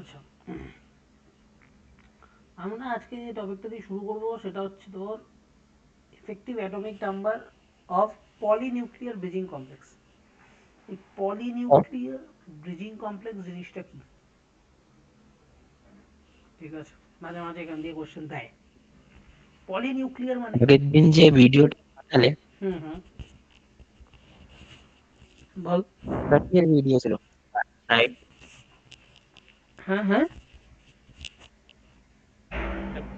আচ্ছা, আমরা আজকে যে টপিকটা দিয়ে শুরু করব সেটা হচ্ছে তোর effective atomic number of polynuclear bridging complex. এই পলিনিউক্লিয়ার ব্রিজিং কমপ্লেক্স জিনিসটা কি? ঠিক আছে, মাঝে মাঝে এখান দিয়ে কোশ্চেন দেয়। পলিনিউক্লিয়ার মানে কি? আগের দিন যে ভিডিওটা পাঠালে হুম হুম, বল। ওটা কি এর ভিডিও ছিল? রাইট, হ্যাঁ হ্যাঁ,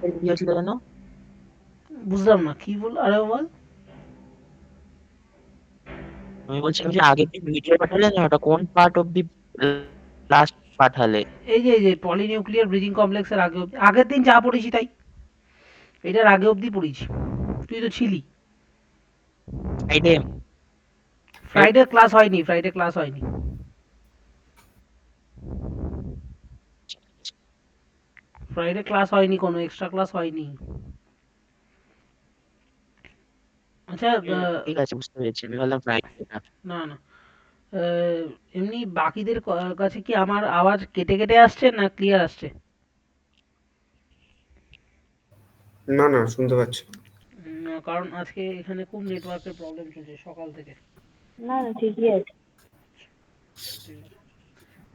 এর ভিডিও ছিল কেন? বুঝলাম না কি বল, আরে বল। আমি বলছিলাম যে আগের দিন ভিডিও পাঠালে না, ওটা কোন পার্ট অব্দি লাস্ট পাঠালে? এই যে পলিনিউক্লিয়ার ব্রিজিং কমপ্লেক্সের আগের দিন যা পড়েছি তাই, এটার আগে অবধি পড়েছি। তুই তো ছিলি। ফ্রাইডে? ফ্রাইডে ক্লাস হয়নি, ফ্রাইডে ক্লাস হয়নি। ফ্রাইডে ক্লাস হয়নি, কোনো এক্সট্রা ক্লাস হয়নি। আচ্ছা, ঠিক আছে, বুঝতে পেরেছি। আমি বললাম ফ্রাইডে না। না না, আহ, এমনি বাকিদের কাছে কি আমার আওয়াজ কেটে কেটে আসছে না ক্লিয়ার আসছে? না না, শুনতে পাচ্ছি। কারণ আজকে এখানে খুব নেটওয়ার্কের প্রবলেম চলছে সকাল থেকে। না না, ঠিকই আছে। ঠিক আছে।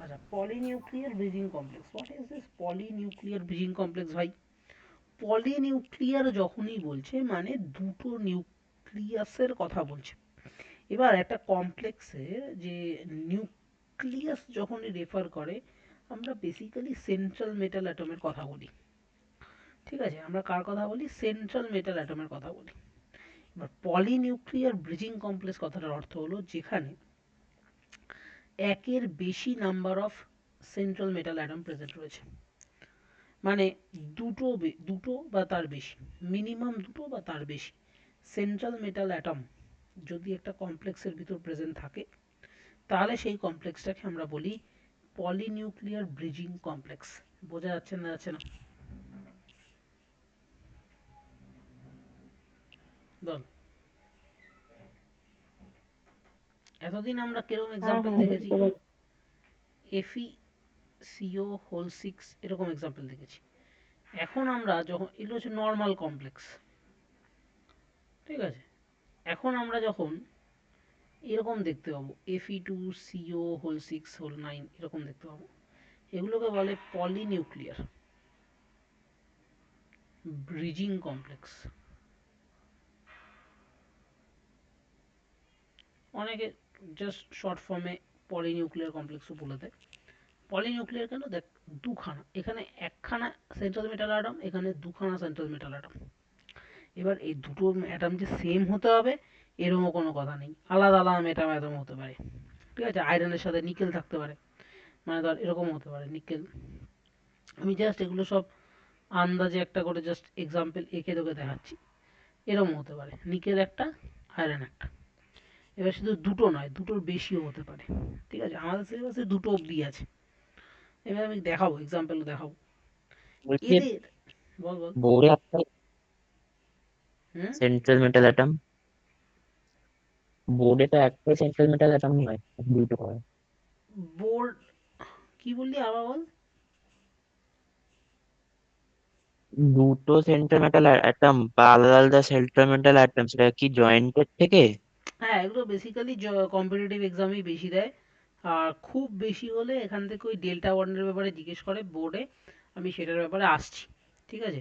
আচ্ছা, polynuclear bridging complex, what is this polynuclear bridging complex ভাই? পলিনিউক্লিয়ার যখনই বলছে মানে দুটো নিউক্লিয়াসের কথা বলছে। এবার একটা কমপ্লেক্সের যে নিউক্লিয়াস যখনই রেফার করে, আমরা বেসিক্যালি সেন্ট্রাল মেটাল অ্যাটমের কথা বলি। ঠিক আছে, আমরা কার কথা বলি? সেন্ট্রাল মেটাল অ্যাটমের কথা বলি। এবার পলিনিউক্লিয়ার ব্রিজিং কমপ্লেক্স কথাটার অর্থ হলো যেখানে একের বেশি number of central metal atom present রয়েছে। মানে দুটো বা তার বেশি, মিনিমাম দুটো বা তার বেশি সেন্ট্রাল মেটাল অ্যাটম যদি একটা কমপ্লেক্সের ভিতর প্রেজেন্ট থাকে, তাহলে সেই কমপ্লেক্সটাকে আমরা বলি পলিনিউক্লিয়ার ব্রিজিং কমপ্লেক্স। বোঝা যাচ্ছে না যাচ্ছে না বল? এতদিন আমরা কিরকম হ্যাঁ এক্সাম্পল হ্যাঁ, দেখেছি? বুঝতে পারছি। এফি, সিও হোল সিক্স, এরকম এক্সাম্পল দেখেছি। এখন আমরা যখন, এগুলো হচ্ছে নর্মাল কমপ্লেক্স, ঠিক আছে? এখন আমরা যখন এরকম দেখতে পাবো FE two, CO whole six, whole nine, এরকম দেখতে পাবো, এগুলোকে বলে পলিনিউক্লিয়ার ব্রিজিং কমপ্লেক্স। অনেকে জাস্ট শর্ট ফর্মে পলিনিউক্লিয়ার কমপ্লেক্সও বলে দেয়। পলিনিউক্লিয়ার কেন? দেখ, দুখানা, এখানে একখানা সেন্ট্রাল মেটাল অ্যাটম, এখানে দুখানা সেন্ট্রাল মেটাল অ্যাটম। এবার এই দুটো অ্যাটম যে সেম হতে হবে এরকমও কোনো কথা নেই, আলাদা আলাদা মেটাম অ্যাটম হতে পারে। ঠিক আছে, আয়রনের সাথে নিকেল থাকতে পারে, মানে ধর এরকম হতে পারে নিকেল। আমি জাস্ট এগুলো সব আন্দাজে একটা করে জাস্ট এক্সাম্পল এঁকে তোকে দেখাচ্ছি। এরকম হতে পারে নিকেল একটা, আয়রন একটা। এবার শুধু দুটো নয়, দুটোর বেশিও হতে পারে। ঠিক আছে, আমাদের সিলেবাসে দুটো অবধি আছে। এবার আমি দেখাবো, এক্সাম্পল দেখাবো বলছি এদের। বল বল। বোর্ডে একটা হুম। সেন্ট্রাল মেটাল অ্যাটম, বোর্ডে তো একটা সেন্ট্রাল মেটাল অ্যাটম নয়, দুটো হয়। বোর্ড, কি বললি আবার বল। দুটো সেন্ট্রাল মেটাল অ্যাটম বা আলাদা আলাদা সেন্ট্রাল মেটাল অ্যাটম, সেটা কি জয়েন্টেড থেকে? হ্যাঁ, এগুলো বেসিক্যালি কম্পিটিটিভ এক্সামেই বেশি দেয়। আর খুব বেশি হলে এখান থেকে ওই ডেল্টা বন্ডের ব্যাপারে জিজ্ঞেস করে বোর্ডে, আমি সেটার ব্যাপারে আসছি। ঠিক আছে,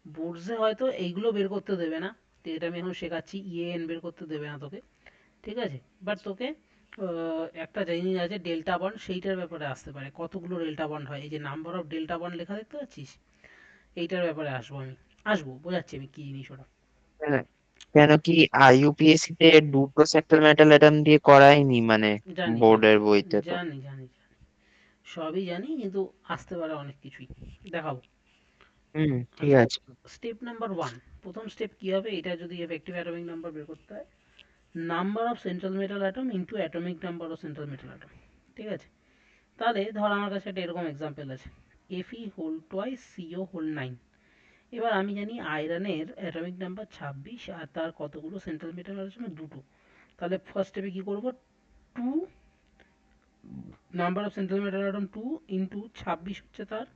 বোর্ডসে হয়তো এইগুলো বের করতে দেবে না, তো এটা আমি এখন শেখাচ্ছি, ইএএন বের করতে দেবে না তোকে। ঠিক আছে, বাট তোকে একটা জিনিস আছে ডেল্টা বন্ড, সেইটার ব্যাপারে আসতে পারে, কতগুলো ডেল্টা বন্ড হয়, এই যে নাম্বার অফ ডেল্টা বন্ড লেখা দেখতে পাচ্ছিস, এইটার ব্যাপারে আসবো আমি। আসবো, বোঝাচ্ছি আমি কি জিনিস ওটা। হ্যাঁ, কেন কি আইইউপিএসসি তে দুটো সেন্ট্রাল মেটাল অ্যাটম দিয়ে করায়নি মানে জানি জানি বোর্ডের বইতে তো? জানি জানি, সবই জানি, কিন্তু আসতে পারে অনেক কিছুই, দেখাবো। হুম, ঠিক আচ্ছা, আছে। স্টেপ নাম্বার ওয়ান, প্রথম স্টেপ কি হবে, এটা যদি এফেক্টিভ অ্যাটমিক নাম্বার বের করতে হয়, number of central metal atom into atomic number of central metal atom. ঠিক আছে, তাহলে ধর আমার কাছে একটা এরকম এক্সাম্পল আছে, FE whole twice, CO whole nine. এবার আমি জানি আয়রনের অ্যাটমিক নাম্বার 26 আর তার কতগুলো সেন্ট্রাল মেটাল অ্যাটম? দুটো। তাহলে ফার্স্ট স্টেপে কি করব, two number of central metal atom 2 into 26 হচ্ছে তার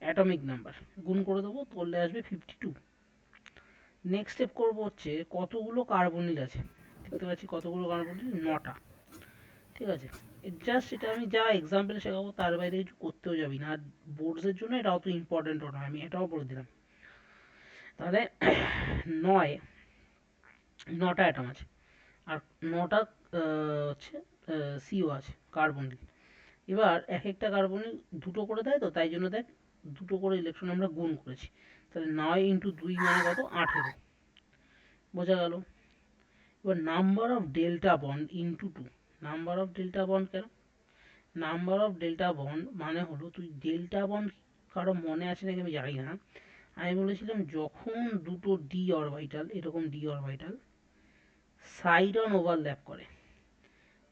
অ্যাটমিক নাম্বার, গুণ করে দেবো, করলে আসবে 52। নেক্সট স্টেপ করবো হচ্ছে কতগুলো কার্বনিল আছে, দেখতে পাচ্ছি কতগুলো কার্বনিল, 9টা। ঠিক আছে, জাস্ট এটা আমি যা এক্সাম্পল শেখাবো তার বাইরে কিছু করতেও যাবি না, আর বোর্ডসের জন্য এটা অত ইম্পর্টেন্টও নয়, আমি এটাও বলে দিলাম। তাহলে 9, 9টা অ্যাটম আছে, আর 9টা হচ্ছে সিও আছে, কার্বনিল। এবার এক একটা কার্বনিল দুটো করে দেয়, তো তাই জন্য দেখ দুটো করে ইলেকট্রন আমরা গুণ করেছি, তাহলে 9 ইন্টু 2 মানে কত, 18। বোঝা গেল? এবার number of delta bond into 2। Number of delta bond কেন, নাম্বার অফ ডেল্টা বন্ড মানে হলো, তুই ডেল্টা বন্ড কারো মনে আছে নাকি আমি জানি না, আমি বলেছিলাম যখন দুটো ডি অরবিটাল, এরকম D orbital side on overlap করে,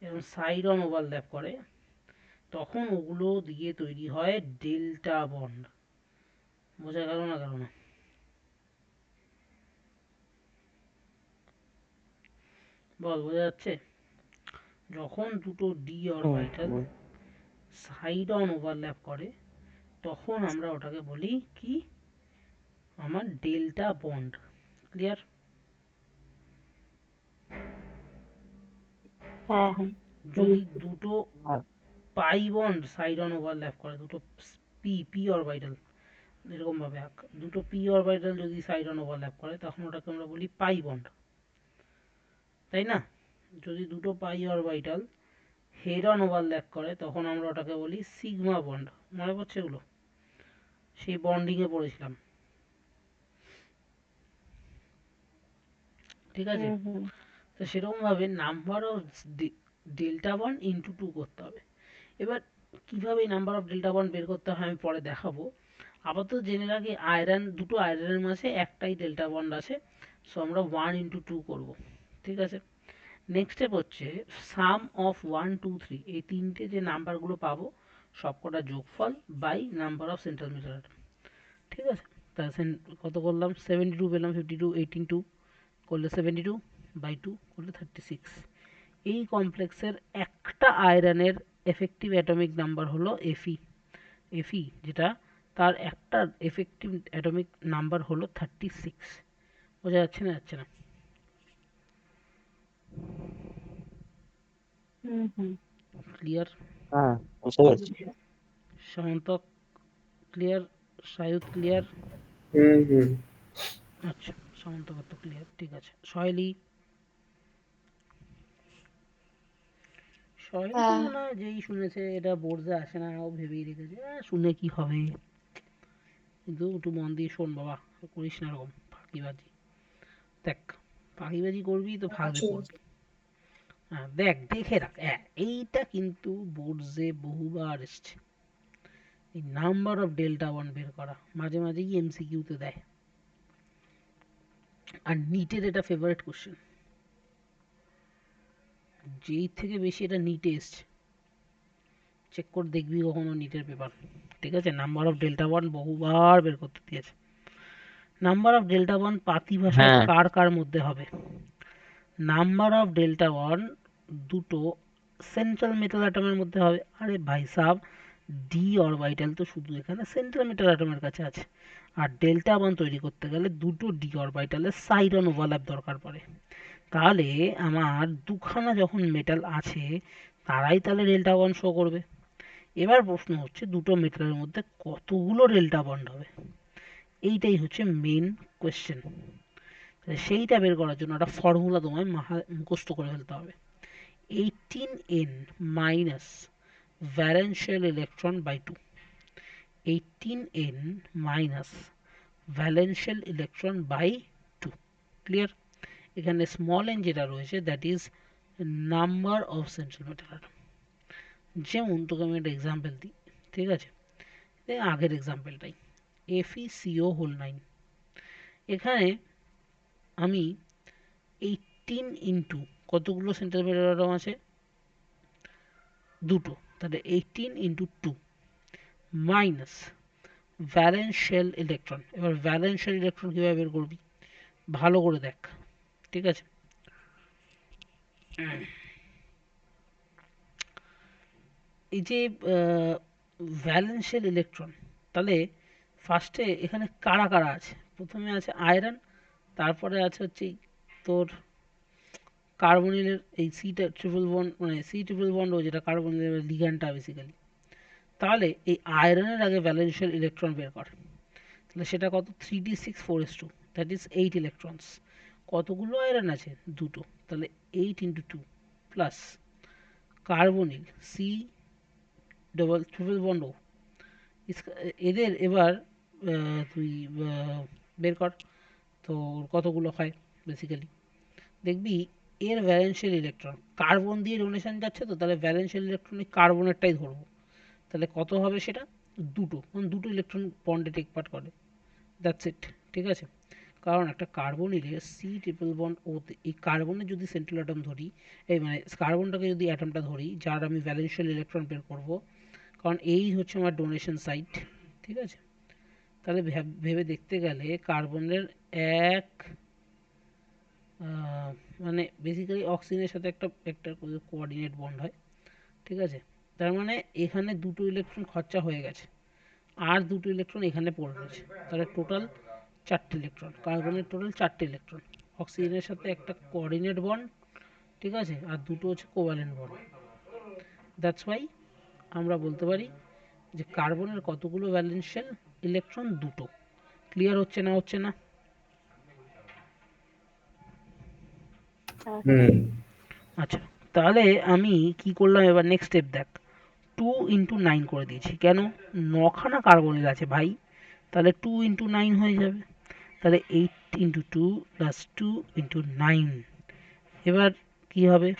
এরকম সাইড অন ওভারল্যাপ করে, তখন ওগুলো দিয়ে তৈরি হয় ডেল্টা বন্ড। বোঝা গেল না, গেল না? বল, বোঝা যাচ্ছে? যখন দুটো D orbital hmm, side on overlap করে, তখন আমরা ওটাকে বলি কি, আমার ডেল্টা বন্ড। ক্লিয়ার? হ্যাঁ হ্যাঁ যদি বুঝেছি। দুটো হ্যাঁ, pi bond side on overlap করে, দুটো পি পি অরবিটাল, এরকম ভাবে আঁক, দুটো পি অরবিটাল যদি সাইড অন ওভারল্যাপ করে, তখন ওটাকে আমরা বলি পাই বন্ড, তাই না? যদি দুটো পাই অরবিটাল হেড অন ওভারল্যাপ করে, তখন আমরা ওটাকে বলি সিগমা বন্ড। মনে পড়ছে এগুলো? সেই বন্ডিং এ পড়েছিলাম। ঠিক আছে, হুম হুম তো সেরকম ভাবে number of delta bond into 2 করতে হবে। এবার কিভাবে নাম্বার অফ ডেল্টা বন্ড বের করতে হয় আমি পরে দেখাবো। আপাতত জেনে রাখি আয়রন, দুটো আয়রনের মাঝে একটাই ডেল্টা বন্ড আছে, সো আমরা 1 ইন্টু 2 করবো। ঠিক আছে, নেক্সট স্টেপ হচ্ছে সাম অফ 1 2 3, এই তিনটে যে নাম্বারগুলো পাবো সবকটা যোগফল by number of central metal atom. ঠিক আছে, তা কত করলাম, 72 পেলাম, 52 18 2 করলে 72 বাই 2 করলে 36। এই কমপ্লেক্সের একটা আয়রনের এফেক্টিভ অ্যাটমিক নাম্বার হলো এফই, এফই যেটা, তার একটা এফেক্টিভ অ্যাটমিক নাম্বার হলো 36। বোঝা যাচ্ছে না, যাচ্ছে না? হুম হুম ক্লিয়ার? হ্যাঁ, বুঝতে পারছি। সামন্তক ক্লিয়ার? সায়ুত ক্লিয়ার? হুম হুম। আচ্ছা, সামন্তক তো ক্লিয়ার, ঠিক আছে। সহেলি, সহেলি তো হ্যাঁ মনে হয় যেই শুনেছে এটা বোর্ডে আসে না, ও ভেবেই রেখেছে শুনে কি হবে। কিন্তু একটু মন দিয়ে শোন বাবা, করিস না এরকম ফাঁকিবাজি। দেখ, ফাঁকিবাজি করবি তো ফাঁদে আচ্ছা। পড়বি। হ্যাঁ দেখ, দেখে রাখ, হ্যাঁ এইটা কিন্তু বোর্ডসে বহুবার এসছে, এই নাম্বার অফ ডেল্টা ওয়ান বের করা, মাঝে মাঝেই এমসিকিউতে দেয়, আর নিটের এটা ফেভারিট কোশ্চেন, যেই থেকে বেশি এটা নিটে এসছে, চেক করে দেখবি কখনো নিটের পেপার। ঠিক আছে, নাম্বার অফ ডেল্টা ওয়ান বহুবার বের করতে দিয়েছে। নাম্বার অফ ডেল্টা ওয়ান পাতি ভাষায় হ্যাঁ, কার কার মধ্যে হবে? নাম্বার অফ ডেল্টা ওয়ান দুটো সেন্ট্রাল মেটাল অ্যাটমের মধ্যে হবে। আরে ভাই সাব, ডি অরবিটাল তো শুধু এখানে সেন্ট্রাল মেটাল অ্যাটমের কাছে আছে, আর ডেল্টা বন্ড তৈরি করতে গেলে দুটো ডি অরবিটালের সাইড অন ওভারল্যাপ দরকার পড়ে। তাহলে আমার দুখানা যখন মেটাল আছে, তারাই তাহলে ডেল্টা বন্ড শো করবে। এবার প্রশ্ন হচ্ছে দুটো মেটালের মধ্যে কতগুলো ডেল্টা বন্ড হবে, এইটাই হচ্ছে মেন কোয়েশ্চেন। সেইটা বের করার জন্য একটা ফর্মুলা তোমায় মুখস্থ করে ফেলতে হবে। 18n minus valence electron by 2, 18n minus valence electron by 2। Clear? এখানে স্মল এন যেটা রয়েছে that is number of central metal atom. যেমন তোকে আমি একটা এক্সাম্পল দিই, ঠিক আছে, আগের এক্সাম্পলটাই, FeCO হোল 9, এখানে আমি 18 ইন্টু কতগুলো সেন্ট্রাল মেটাল অ্যাটম আছে, দুটো, তাহলে 18 into 2 minus valence shell electron. এবার ভ্যালেন্স শেল ইলেকট্রন কীভাবে বের করবি ভালো করে দেখ। ঠিক আছে, এই যে ভ্যালেন্সিয়াল ইলেকট্রন, তাহলে ফার্স্টে এখানে কারা কারা আছে? প্রথমে আছে আয়রন, তারপরে আছে হচ্ছে তোর কার্বনিলের এই সি ট্রিপল বন্ড, মানে সি ট্রিপল বন্ড, ও যেটা কার্বনিলের লিগ্যান্ডটা বেসিক্যালি। তাহলে এই আয়রনের আগে ভ্যালেন্সিয়াল ইলেকট্রন বের করে, তাহলে সেটা কত? 3d6 4s2, that is 8 electrons. কতগুলো আয়রন আছে? দুটো, তাহলে 8 into 2 plus carbonyl C double triple bond ও, এদের এবার তুই বের কর তো কতগুলো হয় বেসিক্যালি। দেখবি এর ভ্যালেন্সিয়াল ইলেকট্রন কার্বন দিয়ে ডোনেশন যাচ্ছে, তো তাহলে ভ্যালেন্সিয়াল ইলেকট্রনিক কার্বনেরটাই ধরবো, তাহলে কত হবে সেটা? দুটো, কারণ দুটো ইলেকট্রন বন্ডে টেক পার্ট করে, দ্যাটস ইট। ঠিক আছে, কারণ একটা কার্বনিলের সি ট্রিপল বন্ড ওতে, এই কার্বনের যদি সেন্ট্রাল অ্যাটম ধরি, এই মানে কার্বনটাকে যদি অ্যাটমটা ধরি যার আমি ভ্যালেন্সিয়াল ইলেকট্রন বের করব, কারণ এই হচ্ছে আমার ডোনেশন সাইট। ঠিক আছে, তাহলে ভেবে দেখতে গেলে কার্বনের এক মানে বেসিক্যালি অক্সিজেনের সাথে একটা একটা কোঅর্ডিনেট বন্ড হয়। ঠিক আছে, তার মানে এখানে দুটো ইলেকট্রন খরচা হয়ে গেছে, আর দুটো ইলেকট্রন এখানে পড়ে রয়েছে, তাহলে টোটাল 4টে ইলেকট্রন। কার্বনের টোটাল 4টে ইলেকট্রন, অক্সিজেনের সাথে একটা কোঅর্ডিনেট বন্ড, ঠিক আছে, আর দুটো হচ্ছে কোভ্যালেন্ট বন্ড। দ্যাটস ওয়াই আমরা বলতে পারি যে কার্বনের কতগুলো ভ্যালেন্সিয়াল ইলেকট্রন? দুটো। ক্লিয়ার হচ্ছে না? হচ্ছে না? হ্যাঁ। হুম আচ্ছা, তাহলে আমি কি করলাম এবার? নেক্সট স্টেপ দেখ, 2 × 9 করে দিয়েছি। কেন? 9খানা কার্বনিল আছে ভাই, তাহলে 2 × 9 হয়ে যাবে, তাহলে 8 × 2 প্লাস 2 × 9। এবার কি হবে?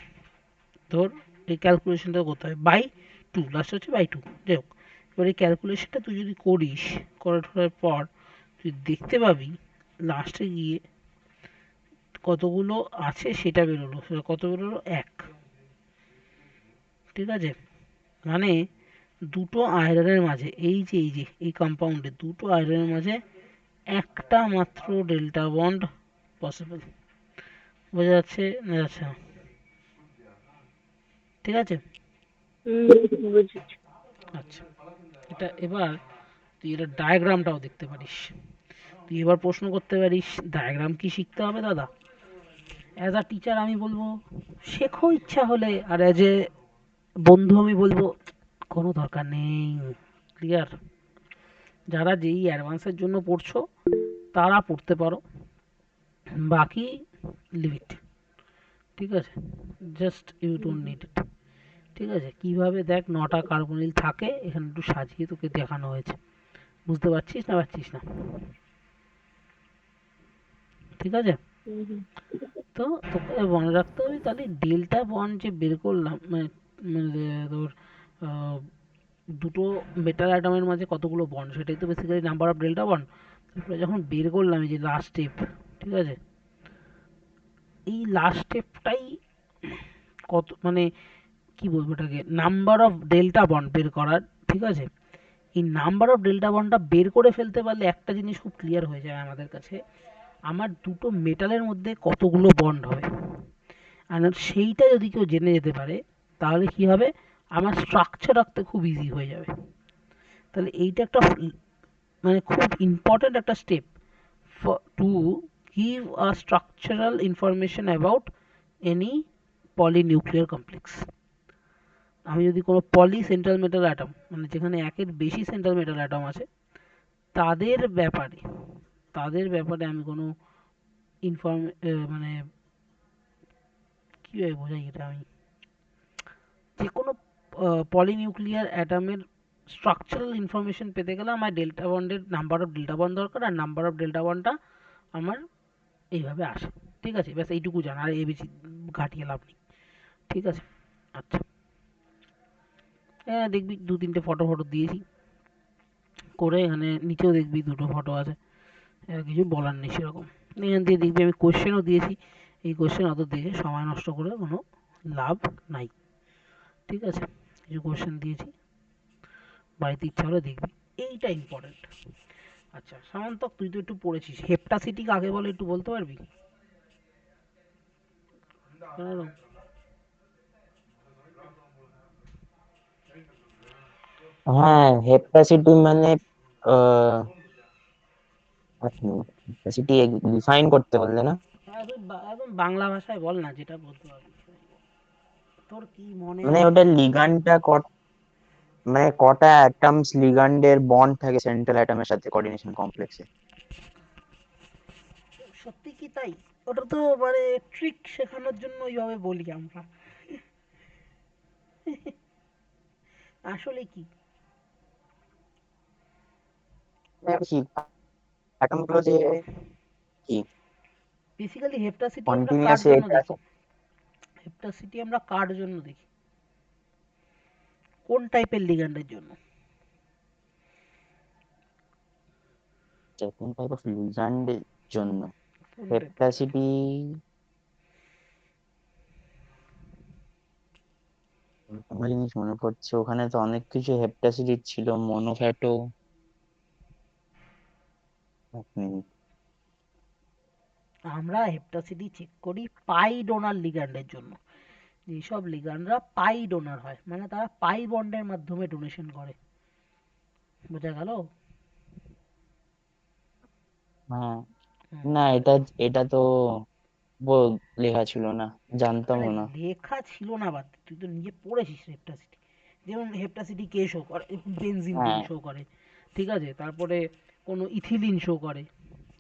তোর এই ক্যালকুলেশনটা করতে হবে বাই 2, লাস্ট হচ্ছে বাই 2, যাই হোক। এবার এই ক্যালকুলেশনটা তুই যদি করিস, করার পর তুই দেখতে পাবি লাস্টে গিয়ে কতগুলো আছে সেটা বেরোলো। সেটা কত বেরোলো? 1। ঠিক আছে, মানে দুটো আয়রনের মাঝে, এই যে এই কম্পাউন্ডে দুটো আয়রনের মাঝে একটা মাত্র ডেল্টা বন্ড পসিবল। বোঝা যাচ্ছে না? যাচ্ছে না? ঠিক আছে, বুঝেছি। আচ্ছা। এটা এবার তুই এটা ডায়াগ্রামটাও দেখতে পারিস। তুই এবার প্রশ্ন করতে পারিস ডায়াগ্রাম কি শিখতে হবে দাদা? অ্যাজ আ টিচার আমি বলবো শেখো ইচ্ছা হলে, আর অ্যাজ এ বন্ধু আমি বলবো কোনো দরকার নেই। ক্লিয়ার? যারা যেই অ্যাডভান্সের জন্য পড়ছো তারা পড়তে পারো, বাকি লিভ ইট। ঠিক আছে, just you don't need it. ঠিক আছে, কিভাবে দেখ 9টা কার্বনিল থাকে এখানে একটু সাজিয়ে তোকে দেখানো হয়েছে। বুঝতে পারছিস না? পারছিস না? ঠিক আছে, তো তোকে মনে রাখতে হবে তাহলে ডেল্টা বন্ড যে বের করলাম, মানে মানে তোর আহ, দুটো মেটাল অ্যাটমের মাঝে কতগুলো বন্ড, সেটাই তো basically number of delta bond. তারপরে যখন বের করলাম এই যে লাস্ট স্টেপ, ঠিক আছে, এই লাস্ট স্টেপটাই কত মানে কি বলবো এটাকে, নাম্বার অফ ডেল্টা বন্ড বের করার। ঠিক আছে, এই নাম্বার অফ ডেল্টা বন্ডটা বের করে ফেলতে পারলে একটা জিনিস খুব ক্লিয়ার হয়ে যায় আমাদের কাছে, আমার দুটো মেটালের মধ্যে কতগুলো বন্ড হবে। আর সেইটা যদি কেউ জেনে যেতে পারে তাহলে কি হবে, আমার স্ট্রাকচার রাখতে খুব ইজি হয়ে যাবে। তাহলে এইটা একটা মানে খুব ইম্পর্ট্যান্ট একটা step to give a structural information about any polynuclear complex. আমি যদি কোনো পলি সেন্ট্রাল মেটাল অ্যাটম, মানে যেখানে একের বেশি সেন্ট্রাল মেটাল অ্যাটম আছে, তাদের ব্যাপারে তাদের ব্যাপারে আমি কোনো মানে কীভাবে বোঝাই এটা, আমি যে কোনো পলিনিউক্লিয়ার অ্যাটমের স্ট্রাকচারাল ইনফরমেশন পেতে গেলে আমার ডেল্টা বন্ডের নাম্বার অফ ডেল্টা বন্ড দরকার, আর নাম্বার অফ ডেল্টা বন্ডটা আমার এইভাবে আসে। ঠিক আছে, ব্যাস এইটুকু জানা, আর এই বেশি ঘাটিয়ে লাভ নেই। ঠিক আছে, আচ্ছা। হ্যাঁ, দেখবি 2-3টে ফটো ফটো দিয়েছি করে, এখানে নিচেও দেখবি দুটো ফটো আছে, কিছু বলার নেই সেরকম। এখান থেকে দেখবি আমি কোশ্চেনও দিয়েছি, এই কোশ্চেন অত দেখে সময় নষ্ট করে কোনো লাভ নাই। ঠিক আছে, কিছু কোশ্চেন দিয়েছি, বাড়িতে ইচ্ছা হলে দেখবি, এইটা ইম্পর্টেন্ট। আচ্ছা সামন্তক, তুই তো একটু পড়েছিস, হেপ্টাসিটি কাকে বলে একটু বলতে পারবি? কেন? হ্যাঁ, হেপাসিটি মানে হেপাসিটি ডিফাইন করতে বললে না? একদম বাংলা ভাষায় বল না, যেটা বলতে পারবি তোর কি মনে মানে হয়। ওটা লিগান্ডটা মানে কটা অ্যাটমস লিগান্ডের বন্ড থাকে সেন্ট্রাল অ্যাটমের সাথে কোঅর্ডিনেশন কমপ্লেক্সে? সত্যি কি তাই? ওটা তো মানে ট্রিক শেখানোর জন্য ওইভাবে বলি আমরা, আসলে কি কি অ্যাটম গুলো যে কি বেসিক্যালি হেপ্টাসিটি আমরা কার কন্টিনিউয়াসলি জন্য এটা দেখি? আছে? হেপ্টাসিটি আমরা কার জন্য দেখি? কোন টাইপের লিগ্যান্ডের জন্য? কোন টাইপ অফ লিগ্যান্ডের জন্য কোন টাইপের? হেপাসিটি? আমার জিনিস মনে পড়ছে, ওখানে তো অনেক কিছু হেপাসিটি ছিল, মনোফ্যাটো। এক মিনিট। আমরা হেপ্টাসিটি চেক করি পাই ডোনার লিগ্যান্ডের জন্য। যেসব লিগ্যান্ডরা পাই ডোনার হয়, মানে তারা পাই বন্ডের মাধ্যমে ডোনেশন করে। বোঝা গেল? হ্যাঁ, হুম। না এটা এটা তো লেখা ছিল না, আরে জানতামও না। লেখা ছিল না বাদ দে, তুই তো নিজে পড়েছিস হেপ্টাসিটি। যেমন হেপ্টাসিটি কে শো করে, বেনজিন রিং হ্যাঁ, শো করে, ঠিক আছে, তারপরে কোনো ইথিলিন শো করে,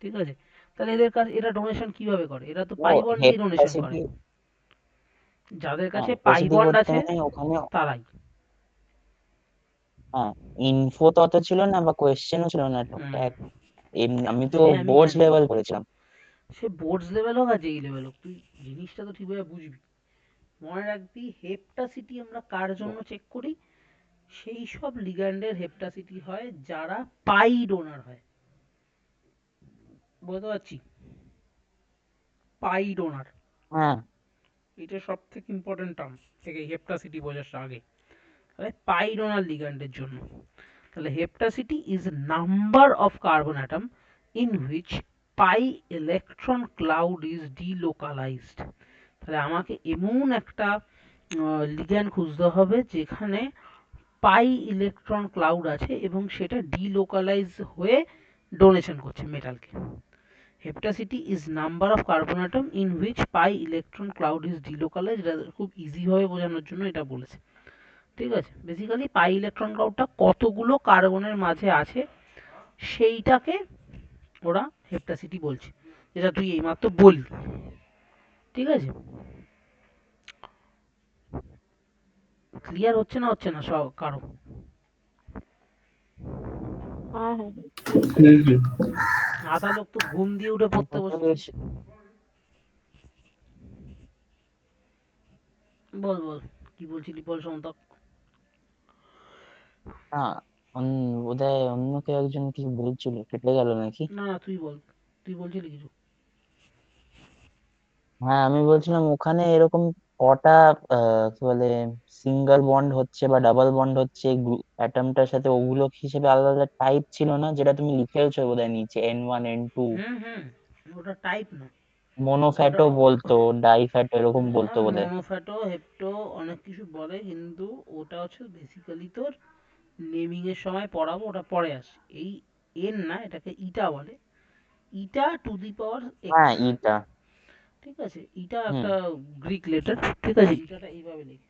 ঠিক আছে। তাহলে এদের কাছে এরা ডোনেশন কিভাবে করে? এরা তো ও পাই বন্ড দিয়ে ডোনেশন করে। হেপাসিটি। যাদের হ্যাঁ, কাছে পাই হেপাসিটি বন্ড করতে আছে মানে ওখানে, তারাই। হ্যাঁ, ইনফো তো অত ছিল না বা কোয়েশ্চেনও ছিল না হুম, ঠিকঠাক। আমি তো সে আমি বোর্ডস জানি। লেভেল করেছিলাম। সে বোর্ডস লেভেল হোক আর যেই লেভেল হোক, তুই জিনিসটা তো ঠিকভাবে বুঝবি। মনে রাখবি হেপ্টাসিটি আমরা কার জন্য চেক করি? সেই সব লিগ্যান্ডের হেপ্টাসিটি হয় যারা পাই ডোনার হয়। বুঝতে পারছি? পাই ডোনার, হ্যাঁ, এটা সব থেকে ইম্পর্টেন্ট টার্ম থেকে হেপ্টাসিটি বোঝার আগে। তাহলে পাই ডোনার লিগ্যান্ডের জন্য, তাহলে hapticity is number of carbon atom in which pi electron cloud is delocalized. তাহলে আমাকে এমন একটা লিগ্যান্ড খুঁজতে হবে যেখানে পাই ইলেকট্রন ক্লাউড আছে এবং সেটা ডিলোকালাইজ হয়ে ডোনেশন করছে মেটালকে। Hapticity is number of carbon atom in which pi electron cloud is delocalized. এটা খুব ইজি ভাবে বোঝানোর জন্য এটা বলেছে, ঠিক আছে। বেসিক্যালি পাই ইলেকট্রন ক্লাউডটা কতগুলো কার্বনের মাঝে আছে সেইটাকে ওরা হেপ্টাসিটি বলছে, যেটা তুই এইমাত্র বললি, ঠিক আছে। ক্লিয়ার হচ্ছে না, হচ্ছে না সব কারো? হ্যাঁ হ্যাঁ। হুম হুম। আধা লোক তো ঘুম দিয়ে উঠে পড়তে বসছে। বল বল, কি বলছিলি বল সমতক। না, বোধহয় অন্য কেউ একজন কিছু বলছিল, কেটে গেল নাকি? না না, তুই বল, তুই বলছিলি কিছু। হ্যাঁ, আমি বলছিলাম ওখানে এরকম কটা কি বলে সিঙ্গেল বন্ড হচ্ছে বা ডাবল বন্ড হচ্ছে অ্যাটমটার সাথে, ওগুলো হিসেবে আলাদা আলাদা টাইপ ছিল না, যেটা তুমি লিখেওছো বোধহয় নিচে, N1 N2? হুম হুম, ওটা টাইপ না। ওটা মনোফ্যাটও বলতো, ডাইফ্যাটো এরকম বলতো বোধহয়। মনোফ্যাটো হেপ্টো অনেক কিছু বলে, কিন্তু ওটা হচ্ছে বেসিক্যালি তোর নেমিং এর সময় পড়াবো, ওটা পরে আসে। এই এন না, এটাকে ইটা বলে, ইটা টু দি পাওয়ার এক্স, হ্যাঁ, ইটা। ঠিক আছে। ইটা হুম। একটা গ্রিক লেটার, ঠিক আছে। ইটাটা এইভাবে লেখে,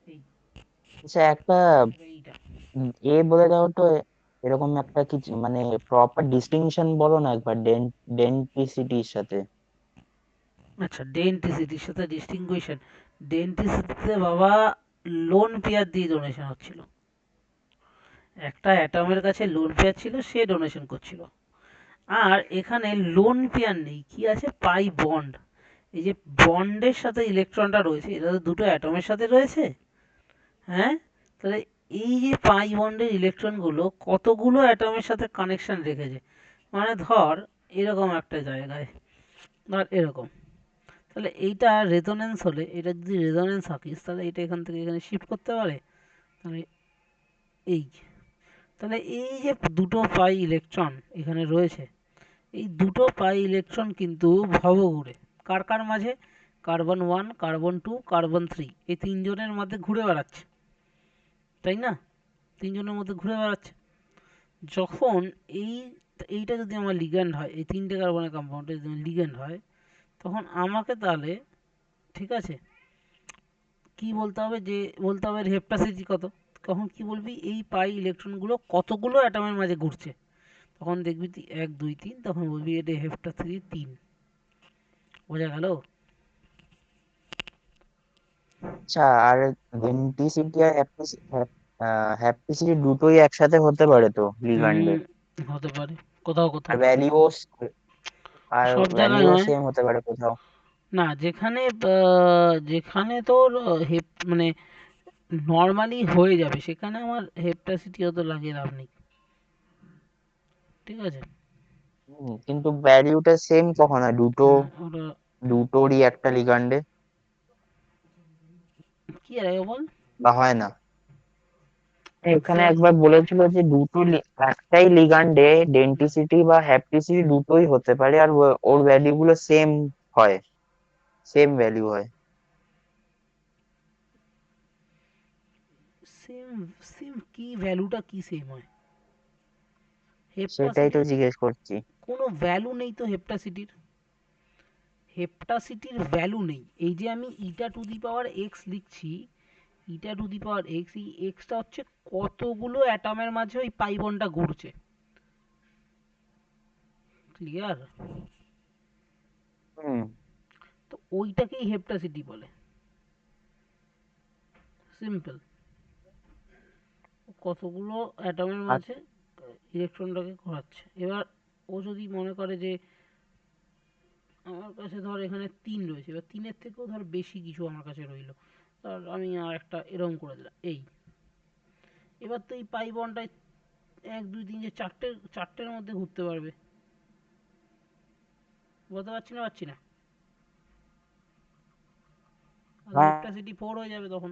এই আচ্ছা, একটা ইটা। বলে দাও তো, এরকম একটা কিছু মানে প্রপার ডিস্টিংশন বলো না একবার, ডেন্টিসিটির সাথে। আচ্ছা, ডেন্টিসিটির সাথে ডিস্টিংগুইশন। ডেন্টিসিটিতে বাবা লোন পেয়ার দিয়ে ডোনেশন হচ্ছিল। একটা অ্যাটমের কাছে লোন পেয়ার ছিল, সে ডোনেশন করছিল। আর এখানে লোন পেয়ার নেই, কি আছে, পাই বন্ড। এই যে বন্ডের সাথে ইলেকট্রনটা রয়েছে, এটা তো দুটো অ্যাটমের সাথে রয়েছে, হ্যাঁ। তাহলে এই যে পাই বন্ডের ইলেকট্রনগুলো কতগুলো অ্যাটমের সাথে কানেকশন রেখেছে, মানে ধর এরকম একটা জায়গায়, ধর এরকম। তাহলে এইটা রেজোনেন্স হলে, এটা যদি রেজোনেন্স থাকিস, তাহলে এটা এখান থেকে এখানে শিফট করতে পারে। তাহলে এই, তাহলে এই যে দুটো পাই ইলেকট্রন এখানে রয়েছে, এই দুটো পাই ইলেকট্রন কিন্তু ভবঘুরে কার কার মাঝে, কার্বন 1, কার্বন 2, কার্বন 3, এই তিনজনের মধ্যে ঘুরে বেড়াচ্ছে, তাই তাই না? তিনজনের মধ্যে ঘুরে বেড়াচ্ছে। যখন এই এইটা যদি আমার লিগ্যান্ড হয়, এই তিনটে কার্বনের কম্পাউন্ডটা যদি লিগ্যান্ড হয়, তখন আমাকে তাহলে, ঠিক আছে, কি বলতে হবে, যে বলতে হবে হেপ্টাসিটি কত। তখন কি বলবি, এই পাই ইলেকট্রনগুলো কতগুলো অ্যাটমের মাঝে ঘুরছে। তখন দেখবি তুই 1 2 3, তখন বলবি এটা হেপ্টাসিটি 3। বোঝা গেল? আচ্ছা, আর ভেন্টিসিটি আর হ্যাপটিসিটি দুটোই একসাথে হতে পারে তো লিগ্যান্ডে? হুম, হতে পারে কোথাও আর কোথাও। ভ্যালিউও আর সব জায়গায় ভ্যালিউও নয়। সেম হতে পারে কোথাও। না, যেখানে তোর মানে নর্মালি হয়ে যাবে, সেখানে আমার হেপ্টাসিটি অত লাগিয়ে লাভ নেই। ঠিক আছে? কিন্তু ভ্যালিউটা সেম কখন হয় ওটা দুটোরই একটা লিগ্যান্ডে? কি আর আগে বল। বা হয় না? এখানে দেখ, একবার বলেছিল যে একটাই লিগ্যান্ডে ডেন্টিসিটি বা হ্যাপটিসিটি দুটোই হতে পারে, আর ওর ভ্যালু গুলো সেম হয়, সেম ভ্যালু হয়। সেম সেম কি ভ্যালুটা কি সেম হয়? সেটাই তো হেপ্টাসিটির জিজ্ঞেস করছি। কোনো ভ্যালু নেই তো হেপ্টাসিটির। হেপ্টাসিটির ভ্যালু নেই। এই যে আমি ইটা টু দি পাওয়ার এক্স লিখছি, ইটা টু দি পাওয়ার এক্স, এই এক্সটা হচ্ছে কতগুলো অ্যাটমের মাঝে ওই পাই বন্ডটা ঘুরছে। ক্লিয়ার? হুম। তো ওইটাকেই হেপ্টাসিটি বলে। সিম্পল। কতগুলো অ্যাটমের আর মাঝে ইলেকট্রনটাকে ঘোরাচ্ছে। এবার ও যদি মনে করে যে আমার কাছে ধর এখানে 3 রয়েছে, এবার 3-এর থেকেও ধর বেশি কিছু আমার কাছে রইলো, ধর আমি আর একটা এরকম করে দিলাম এই। এবার তো এই পাই বন্ডটায় 1 2 3 যে চারটের মধ্যে ঘুরতে পারবে। বলতে পারছি না? আর হ্যাঁ, হেপ্টাসিটি 4 হয়ে যাবে তখন।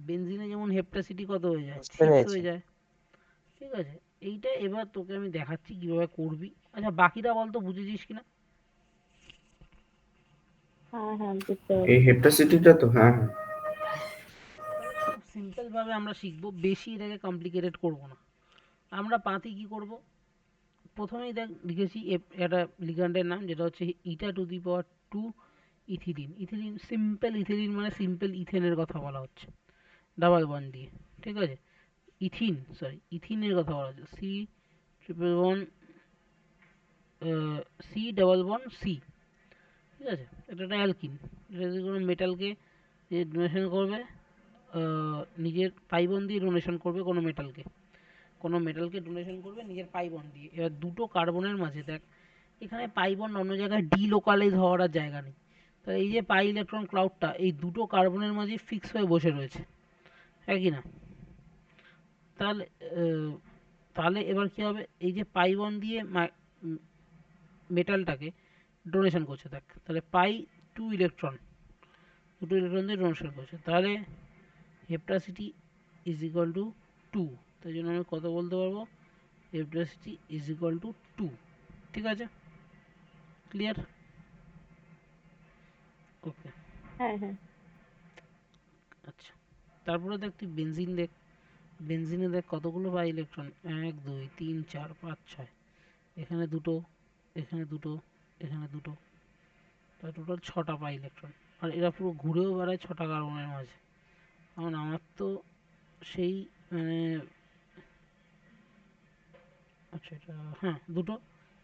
বেনজিনে যেমন হেপ্টাসিটি কত হয়ে যায়, বুঝতে 6 পেরেছি। হয়ে যায়। ঠিক আছে? এইটা এবার তোকে আমি দেখাচ্ছি কিভাবে করবি। আচ্ছা, বাকিটা বলতো বুঝেছিস কিনা? হ্যাঁ হ্যাঁ, বুঝতে এই পারছি। হেপ্টাসিটিটা তো, হ্যাঁ হ্যাঁ। তাহলে খুব সিম্পল ভাবে আমরা শিখবো, বেশি এটাকে কমপ্লিকেটেড করব না। আমরা পাতি কি করব, প্রথমেই দেখ লিখেছি একটা লিগ্যান্ডের নাম, যেটা হচ্ছে ইটা to the power 2 ethylene. Ethylene simple, ethylene মানে সিম্পল ইথেনের কথা বলা হচ্ছে, ডাবল বন্ড দিয়ে। ঠিক আছে? ইথিনের কথা বলা হচ্ছে, C triple one, C double bond C. ঠিক আছে? এটা একটা অ্যালকিন। এটা যদি কোনো মেটালকে ডোনেশন করবে, নিজের পাই বন্ড দিয়ে ডোনেশন করবে কোনো মেটালকে ডোনেশন করবে নিজের পাই বন্ড দিয়ে। এবার দুটো কার্বনের মাঝে দেখ, এখানে পাই বন্ড অন্য জায়গায় ডিলোকালাইজ হওয়ার আর জায়গা নেই। তাহলে এই যে পাই ইলেকট্রন ক্লাউডটা এই দুটো কার্বনের মাঝে ফিক্স হয়ে বসে রয়েছে, হ্যাঁ কি না? তাহলে আহ, তাহলে এবার কি হবে, এই যে পাই বন্ড দিয়ে মেটালটাকে ডোনেশন করছে, দেখ তাহলে পাই টু ইলেকট্রন, দুটো ইলেকট্রন দিয়ে ডোনেশন করছে, তাহলে হেপ্টাসিটি ইজ ইকুয়াল টু 2। তাই জন্য আমি কত বলতে পারবো, হেপ্টাসিটি ইজ ইকুয়াল টু 2। ঠিক আছে? ক্লিয়ার? ওকে। হ্যাঁ হ্যাঁ। আচ্ছা, তারপরে দেখ তুই বেনজিন দেখ। বেনজিনে দেখ কতগুলো পাই ইলেকট্রন, 1 2 3 4 5 6, এখানে দুটো, এখানে দুটো, এখানে দুটো, তার টোটাল 6টা পাই ইলেকট্রন। আর এরা পুরো ঘুরেও বেড়ায় 6টা কার্বনের মাঝে। কারণ আমার তো সেই মানে, আচ্ছা এটা, হ্যাঁ দুটো,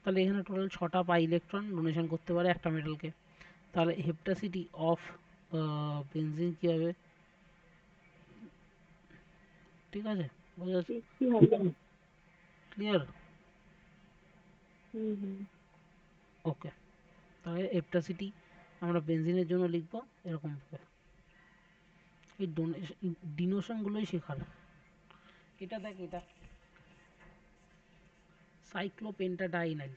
তাহলে এখানে টোটাল 6টা পাই ইলেকট্রন ডোনেশন করতে পারে একটা মেটালকে। তাহলে হেপ্টাসিটি অফ বেনজিন কি হবে? ঠিক আছে? বোঝা যাচ্ছে? কি হবে? ক্লিয়ার? হুম হুম। ওকে। তাহলে হেপ্টাসিটি আমরা বেনজিনের জন্য লিখবো এরকম ভাবে। এই ডিনোশনগুলোই শেখার। এটা দেখ, এটা সাইক্লোপেন্টাডাইনাইল,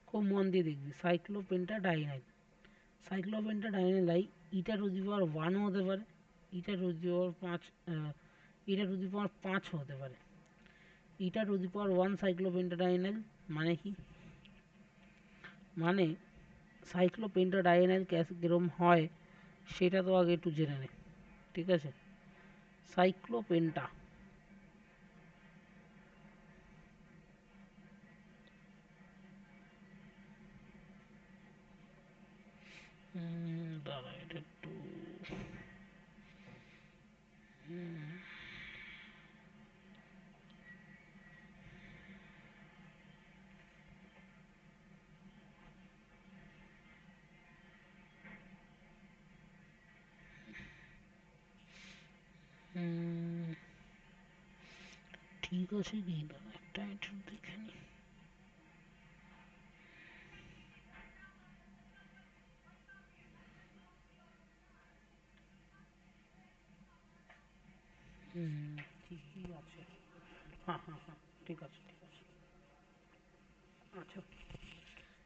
খুব মন দিয়ে দেখবি, সাইক্লোপেন্টাডাইনাইল ইটা টু দি পাওয়ার 1 হতে পারে, ইটা to the power 5, eta to the পাওয়ার 5 হতে পারে। ইটা টু দি পাওয়ার 1 সাইক্লোপেন্টাডাইনাইল মানে কি? মানে সাইক্লোপেন্টাডাইনাইল কিরম হয় সেটা তো আগে একটু জেনে নে। ঠিক আছে? সাইক্লোপেন্টা। দাঁড়া এটা একটু ঠিক আছে কি, দাঁড়া একটা একটু দেখে নি। ঠিকই আছে, হ্যাঁ হ্যাঁ হ্যাঁ, ঠিক আছে ঠিক আছে। আচ্ছা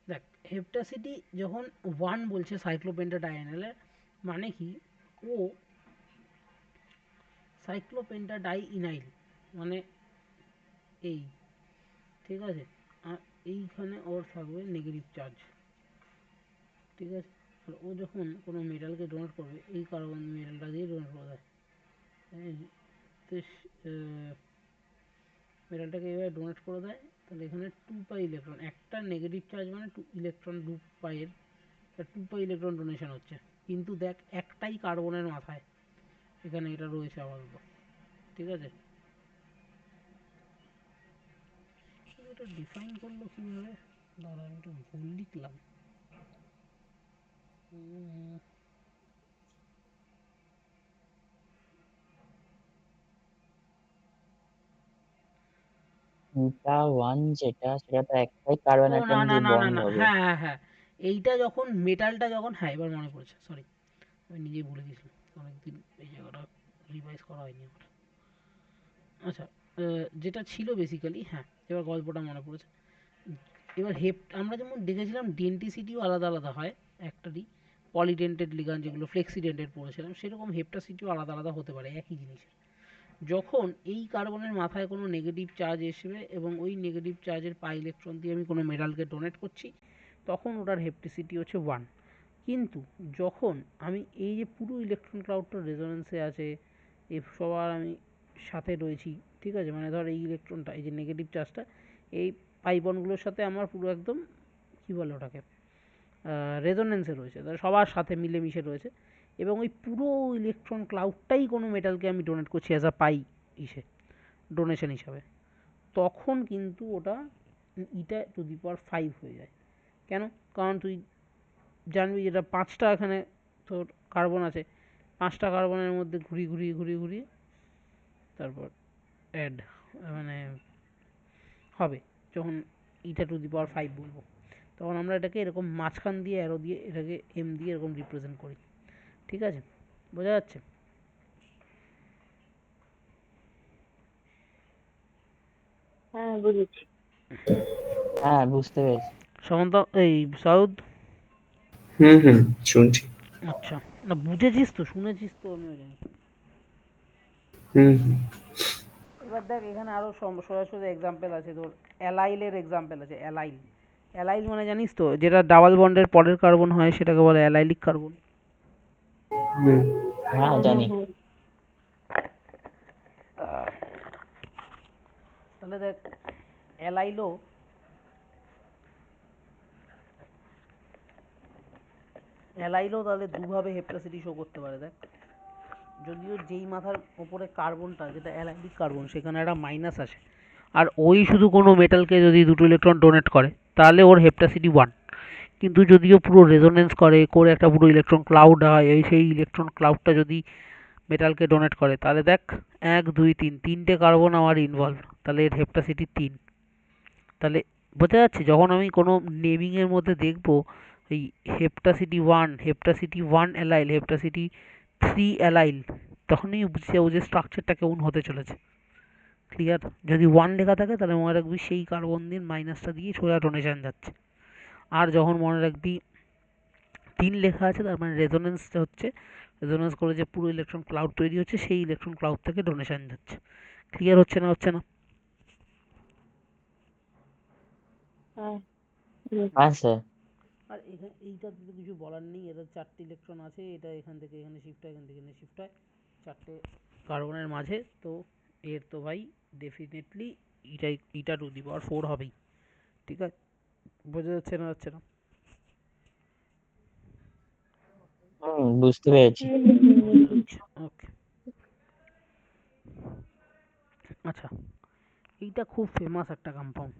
দেখ, হেপটাসিটি যখন 1 বলছে সাইক্লোপেন্টাডাইএনালের, মানে কি ও সাইক্লোপেন্টাডাইইনাইল, মানে এই, ঠিক আছে। আর এইখানে ওর থাকবে নেগেটিভ চার্জ, ঠিক আছে। আর ও যখন কোনো মেটালকে ডোনেট করবে, এই কার্বন মেটালটা দিয়ে ডোনেট করে দেয়, মেটালটাকে এভাবে ডোনেট করে দেয়। তাহলে এখানে 2 পাই ইলেকট্রন, একটা নেগেটিভ চার্জ মানে 2 ইলেকট্রন, 2 পাইয়ের 2 পাই ইলেকট্রন ডোনেশন হচ্ছে। কিন্তু দেখ একটাই কার্বনের মাথায় এখানে এটা রয়েছে আপাতত, ঠিক আছে। এটা ডিফাইন করলো কিভাবে, দাঁড়া আমি একটু ভুল লিখলাম। থিটা 1 যেটা, সেটা তো একটাই কার্বন ও অ্যাটম না না দিয়ে না না বন্ড না, হবে। হ্যাঁ হ্যাঁ হ্যাঁ, এইটা যখন মেটালটা যখন, হ্যাঁ এবার মনে পড়েছে, সরি আমি নিজেই ভুলে গেছিলাম, অনেকদিন এই জায়গাটা রিভাইজ করা হয়নি আমার। আচ্ছা, যেটা ছিল বেসিক্যালি, হ্যাঁ এবার গল্পটা মনে পড়েছে। এবার আমরা যেমন দেখেছিলাম ডেন্টিসিটিও আলাদা আলাদা হয় একটারই, পলিডেন্টেড লিগান যেগুলো ফ্লেক্সিডেন্টেড পড়েছিলাম, সেরকম হেপটাসিটিও আলাদা আলাদা হতে পারে একই জিনিসের। যখন এই কার্বনের মাথায় কোনো নেগেটিভ চার্জ আসবে এবং ওই নেগেটিভ চার্জের পাই ইলেকট্রন দিয়ে আমি কোনো মেটালকে ডোনেট করছি, তখন ওটার হেপটিসিটি হচ্ছে 1। কিন্তু যখন আমি এই যে পুরো ইলেকট্রন ক্লাউডটা রেজোনেন্সে আছে, এই সবার আমি সাথে রয়েছি, ঠিক আছে, মানে ধর এই ইলেকট্রনটা, এই যে নেগেটিভ চার্জটা এই পাইবনগুলোর সাথে আমার পুরো একদম কী বলে ওটাকে, রেজোনেন্সে রয়েছে, তাহলে সবার সাথে মিলেমিশে রয়েছে, এবং ওই পুরো ইলেকট্রন ক্লাউডটাই কোনো মেটালকে আমি ডোনেট করছি অ্যাজ আ পাই ইসে, ডোনেশন হিসাবে, তখন কিন্তু ওটা ইটা টু দি পাওয়ার 5 হয়ে যায়। কেন? কারণ তুই জানবি যেটা 5টা এখানে তোর কার্বন আছে, 5টা কার্বনের মধ্যে ঘুরিয়ে ঘুরিয়ে ঘুরিয়ে ঘুরিয়ে তারপর অ্যাড মানে হবে, যখন ইটা টু দি পাওয়ার 5 বলবো, তখন আমরা এটাকে এরকম মাঝখান দিয়ে অ্যারো দিয়ে এটাকে এম দিয়ে এরকম রিপ্রেজেন্ট করি, ঠিক আছে, বোঝা যাচ্ছে? হ্যাঁ বুঝেছি। হ্যাঁ, বুঝতে পেরেছি। সমন্ত, এই সাউথ, হুম হুম, শুনছি। আচ্ছা, না বুঝেছিস তো, শুনেছিস তো, আমিও জানি। হুম হুম। এবার দেখ এখানে আরো সরাসরি এক্সাম্পল আছে, তোর অ্যালাইলের এক্সাম্পল আছে। অ্যালাইল, অ্যালাইল মানে জানিস তো, যেটা ডাবল বন্ডের পরের কার্বন হয় সেটাকে বলে অ্যালাইলিক কার্বন। হুম হ্যাঁ, হুম হুম জানি। হুম। তাহলে দেখ অ্যালাইলও অ্যালাইলও তাহলে দুভাবে হেপ্টাসিটি শো করতে পারে। দেখ, যদিও যেই মাথার ওপরে কার্বনটা যেটা অ্যালাইলিক কার্বন, সেখানে একটা মাইনাস আসে, আর ওই শুধু কোনো মেটালকে যদি 2টো ইলেকট্রন ডোনেট করে, তাহলে ওর হেপ্টাসিটি 1। কিন্তু যদিও পুরো রেজোনেন্স করে একটা পুরো ইলেকট্রন ক্লাউড হয়, এই সেই ইলেকট্রন ক্লাউডটা যদি মেটালকে ডোনেট করে, তাহলে দেখ 1 2 3 তিনটে কার্বন আমার ইনভলভ, তাহলে এর হেপ্টাসিটি 3। তাহলে বোঝা যাচ্ছে, যখন আমি কোনো নেমিংয়ের মধ্যে দেখব এই হেপ্টাসিটি 1, হেপ্টাসিটি 1 অ্যালাইল, হেপ্টাসিটি 3 অ্যালাইল, তখনই বুঝে যাবো যে স্ট্রাকচারটা কেমন হতে চলেছে। ক্লিয়ার? যদি 1 লেখা থাকে তাহলে মনে রাখবি সেই কার্বন দিয়ে মাইনাসটা দিয়ে সোজা ডোনেশন যাচ্ছে। আর যখন মনে রাখবি 3 লেখা আছে, তার মানে রেজোনেন্সটা হচ্ছে, রেজোনেন্স করে যে পুরো ইলেকট্রন ক্লাউড তৈরি হচ্ছে, সেই ইলেকট্রন ক্লাউড থেকে ডোনেশন যাচ্ছে। ক্লিয়ার হচ্ছে না, হচ্ছে না? হ্যাঁ বুঝেছি। হ্যাঁ স্যার। আর এখানে এইটাতে তো কিছু বলার নেই, এটা 4টে ইলেকট্রন আছে, এটা এখান থেকে এখানে শিফট হয়, এখান থেকে এখানে শিফট হয়, 4টে কার্বনের মাঝে, তো এর তো ভাই ডেফিনেটলি ইটা টু দি পাওয়ার 4 হবেই। ঠিক আছে, বোঝা যাচ্ছে না যাচ্ছে না? বুঝতে পেরেছি। বুঝছি, ওকে। আচ্ছা, এইটা খুব ফেমাস একটা কম্পাউন্ড,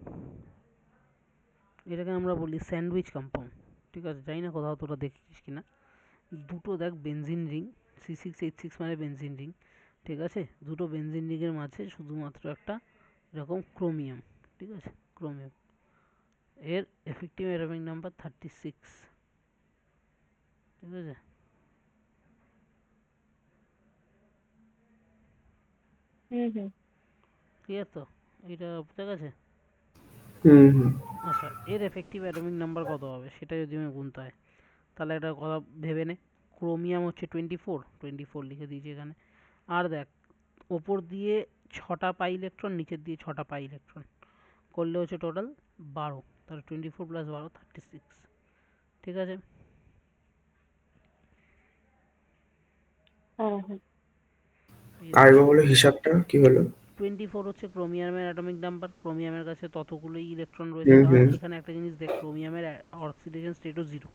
এটাকে আমরা বলি স্যান্ডউইচ কম্পাউন্ড। ঠিক আছে, জানি না কোথাও তোরা দেখেছিস কিনা। দুটো দেখ বেনজিন রিং, C6H6 মানে বেনজিন রিং। ঠিক আছে, দুটো বেনজিন রিংয়ের মাঝে শুধুমাত্র একটা এরকম ক্রোমিয়াম। ঠিক আছে, ক্রোমিয়াম, এর এফেক্টিভ অ্যাটমিক নাম্বার 36। ঠিক আছে, ক্লিয়ার তো? এটা বোঝা গেছে? হুম হুম আচ্ছা, এর এফেক্টিভ অ্যাটমিক নাম্বার কত হবে সেটা যদি আমি গুনতে হয়, তাহলে একটা কথা ভেবে নে। ক্রোমিয়াম হচ্ছে 24 লিখে দিয়েছি এখানে। আর দেখ, ওপর দিয়ে 6টা পাই ইলেকট্রন, নিচের দিয়ে 6টা পাই ইলেকট্রন, করলে হচ্ছে টোটাল 12। তাহলে 24 + 12 36। ঠিক আছে, এই আরেকবার হচ্ছে বলো হিসাবটা কি হলো? 24 হচ্ছে ক্রোমিয়ামের অ্যাটমিক নাম্বার, ক্রোমিয়ামের কাছে ততগুলোই ইলেকট্রন রয়েছে। হুম কারণ হুম এখানে একটা জিনিস দেখ, ক্রোমিয়ামের অক্সিডেশন স্টেটও 0,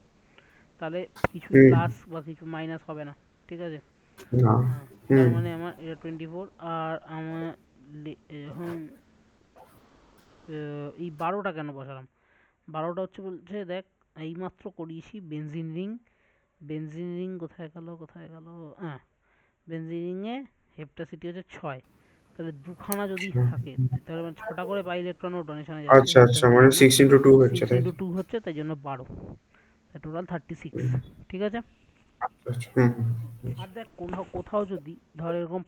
তাহলে কিছুই হুম প্লাস বা কিছু মাইনাস হবে না। ঠিক আছে, না হ্যাঁ, তার হুম মানে আমার এটা 24। আর আমার এখন এই 12টা কেন বসালাম, 12টা হচ্ছে বলছে দেখ, এইমাত্র করিয়েছি বেনজিন রিং। বেনজিন রিং কোথায় গেল কোথায় গেল, হ্যাঁ, বেনজিন রিংয়ে হেপ্টাসিটি হচ্ছে 6। তাহলে দুখানা যদি থাকে, তাহলে মানে 6টা করে পাই ইলেকট্রনও ডোনেশনে যাচ্ছে আচ্ছা আচ্ছা, হেপ্টাসিটির মানে জন্য। 6 × 2 হচ্ছে 6 তাই ইন্টু তো? 2 হচ্ছে, তাই জন্য 12, টোটাল 36। হুম, ঠিক আছে। আচ্ছা আচ্ছা, হুম হুম আর দেখ, কোথাও কোথাও যদি ধর এরকম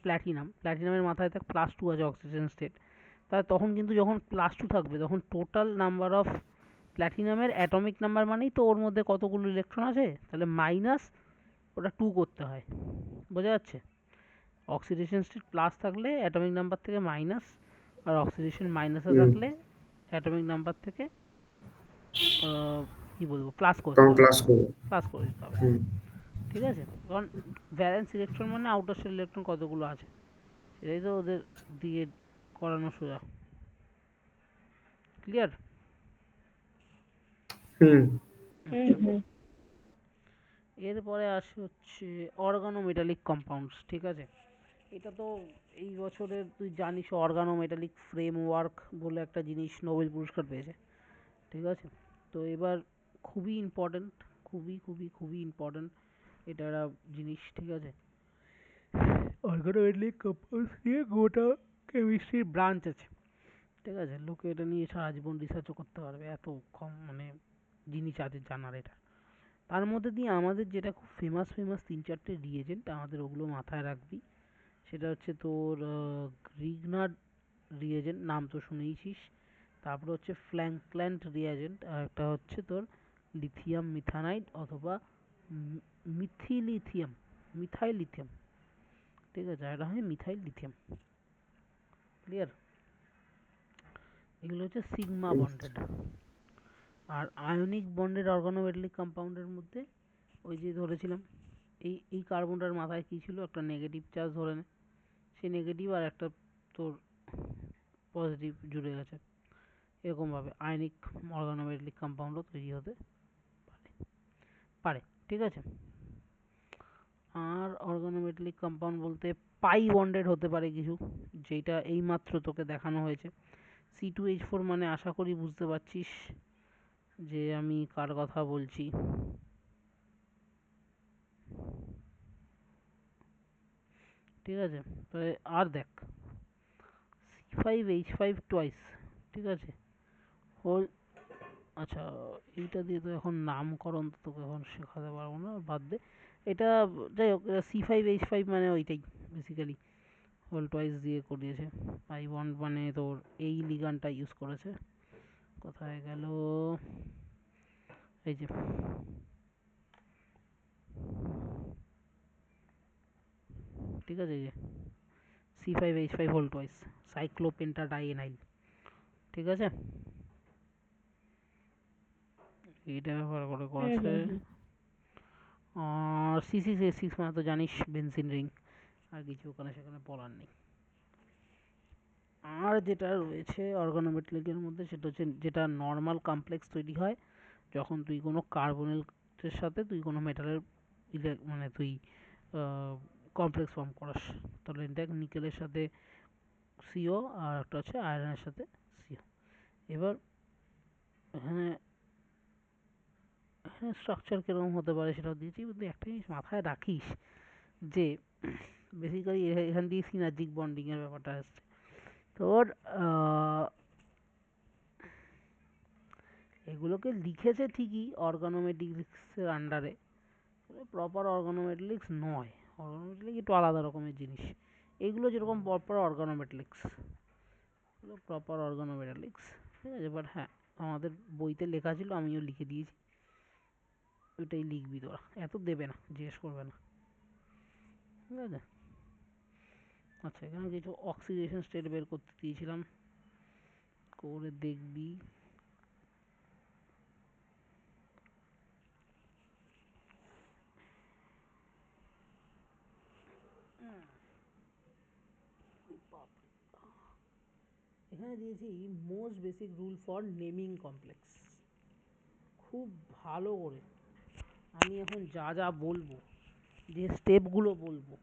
প্ল্যাটিনামের মাথায় দেখ +2 আছে অক্সিজেন স্টেট, তাহলে তখন কিন্তু যখন +2 থাকবে, তখন টোটাল নাম্বার অফ প্ল্যাটিনামের অ্যাটমিক নাম্বার মানেই তো ওর মধ্যে কতগুলো ইলেকট্রন আছে, তাহলে মাইনাস ওটা 2 করতে হয়। বোঝা যাচ্ছে? অক্সিডেশন স্টেট প্লাস থাকলে অ্যাটমিক নাম্বার থেকে মাইনাস, আর অক্সিডেশন মাইনাসে হুম, থাকলে অ্যাটমিক নাম্বার থেকে কি বলবো, প্লাস করতে তখন হবে, ক্লাস করবো। প্লাস করে দিতে হবে। হুম ঠিক আছে, কারণ ভ্যালেন্স ইলেকট্রন মানে আউটার শেল ইলেকট্রন কতগুলো আছে, সেটাই তো ওদের দিয়ে করানো সোজা। ক্লিয়ার? হুম আচ্ছা, এরপরে আসে হচ্ছে অর্গানোমেটালিক কম্পাউন্ডস। ঠিক আছে, এটা তো এই বছরের তুই জানিস, অর্গানোমেটালিক ফ্রেমওয়ার্ক বলে একটা জিনিস নোবেল পুরস্কার পেয়েছে। ঠিক আছে, তো এবার খুবই ইম্পর্ট্যান্ট, খুবই খুবই খুবই ইম্পর্ট্যান্ট এটা একটা জিনিস। ঠিক আছে, অর্গানোমেটালিক কম্পাউন্ডস নিয়ে গোটা কেমিস্ট্রির ব্রাঞ্চ আছে। ঠিক আছে, লোকে এটা নিয়ে সারা জীবন রিসার্চও করতে পারবে, এত কম মানে জিনিস আছে জানার এটা। তার মধ্যে দিয়ে আমাদের যেটা খুব ফেমাস ফেমাস 3-4টে রিয়েজেন্ট, আমাদের ওগুলো মাথায় রাখবি। সেটা হচ্ছে তোর গ্রিগনার রিয়েজেন্ট, নাম তো শুনেইছিস। তারপরে হচ্ছে ফ্ল্যাঙ্কল্যান্ড রিয়েজেন্ট, আর একটা হচ্ছে তোর লিথিয়াম মিথানাইড অথবা মিথিলিথিয়াম, মিথাইল লিথিয়াম। ঠিক আছে, আর এটা হয় মিথাইল লিথিয়াম। ক্লিয়ার? এগুলো হচ্ছে সিগমা হুম, বন্ডেড। আর আয়নিক বন্ডেড অর্গানোমেটালিক কম্পাউন্ডের মধ্যে ওই যে ধরেছিলাম, এই কার্বনটার মাথায় কী ছিল, একটা নেগেটিভ চার্জ ধরে নে, সেই নেগেটিভ আর একটা তোর পজিটিভ জুড়ে গেছে, এরকমভাবে আয়নিক অর্গানোমেটালিক কম্পাউন্ডও তৈরি হতে পারে পারে ঠিক আছে। আর অর্গানোমেটালিক কম্পাউন্ড বলতে পাই বন্ডেড হতে পারে কিছু, যেটা এইমাত্র তোকে দেখানো হয়েছে। C2H4 মানে আশা করি বুঝতে পারছিস যে আমি কার কথা বলছি। ঠিক আছে, তো আর দেখ, C5H5 টোয়াইস। ঠিক আছে, হোল, আচ্ছা, এইটা দিয়ে তো এখন নামকরণ তো তোকে এখন শেখাতে পারবো না, বাদ দে এটা। যাই হোক, C5H5 মানে ওইটাই বেসিক্যালি, হোল টোয়াইস দিয়ে করিয়েছে। পাই বন্ড মানে তোর এই লিগানটা ইউজ করেছে। কোথায় গেল, এই যে, ঠিক আছে, এই যে C5H5 হোল টোয়াইস, সাইক্লোপেন্টাডাইএনাইল। ঠিক আছে, এইটা ব্যবহার করে করেছে। আর C6H6 মানে তো জানিস বেনজিন রিং, আর কিছু ওখানে সেখানে বলার নেই। আর যেটা রয়েছে অর্গানোমেটালিকের মধ্যে সেটা হচ্ছে যেটা নর্মাল কমপ্লেক্স তৈরি হয় যখন তুই কোনো কার্বনেটের সাথে তুই কোনো মেটালের মানে তুই কমপ্লেক্স ফর্ম করাস। তাহলে দেখ নিকেলের সাথে সিও আর একটা হচ্ছে আয়রনের সাথে সিও। এবার এখানে এখানে স্ট্রাকচার কিরকম হতে পারে সেটাও দিয়েছি, কিন্তু একটা জিনিস মাথায় রাখিস যে বেসিক্যালি এখান দিয়ে সিনার্জিক বন্ডিং এর ব্যাপারটা আসছে। তোর এগুলোকে লিখেছে ঠিকই অর্গানোমেটিক্সের আন্ডারে, প্রপার অর্গানোমেটালিক্স নয়। অর্গানোমেটালিক্স একটু আলাদা রকমের জিনিস। এগুলো যেরকম প্রপার অর্গানোমেটালিক্স, এগুলো প্রপার অর্গানোমেটালিক্স, ঠিক আছে। বাট হ্যাঁ, আমাদের বইতে লেখা ছিল, আমিও লিখে দিয়েছি, ওইটাই লিখবি তোরা, এত দেবে না, জিজ্ঞেস করবে না, ঠিক আছে। আচ্ছা, এখানে কিছু অক্সিডেশন স্টেট বের করতে দিয়েছিলাম, করে দেখবি। এখানে দিয়েছি most basic rule for naming complex. খুব ভালো করে আমি এখন যা যা বলবো, যে স্টেপগুলো বলবো,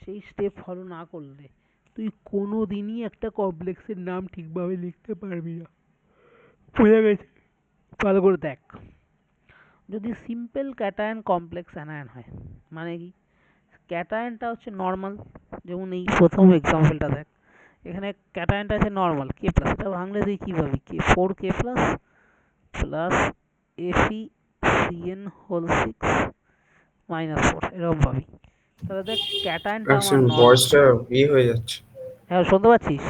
সেই স্টেপ ফলো না করলে তুই কোনো দিনই একটা কমপ্লেক্সের নাম ঠিকভাবে লিখতে পারবি না। বুঝে গেছে? ভালো করে দেখ। যদি সিম্পল ক্যাটায়ন কমপ্লেক্স অ্যানায়ন হয়, মানে কি, ক্যাটায়নটা হচ্ছে নর্মাল, যেমন এই প্রথম এক্সাম্পলটা দেখ, এখানে ক্যাটায়নটা আছে নর্মাল কে প্লাস, এটা ভাঙলে তুই কী পাবি, K 4k plus plus FeCN whole 6 minus 4, এরকম পাবি। তাহলে দেখ ক্যাটায়নটা আমার নর্মাল। ভয়েসটা হয়ে যাচ্ছে, হ্যাঁ, শুনতে পাচ্ছিস?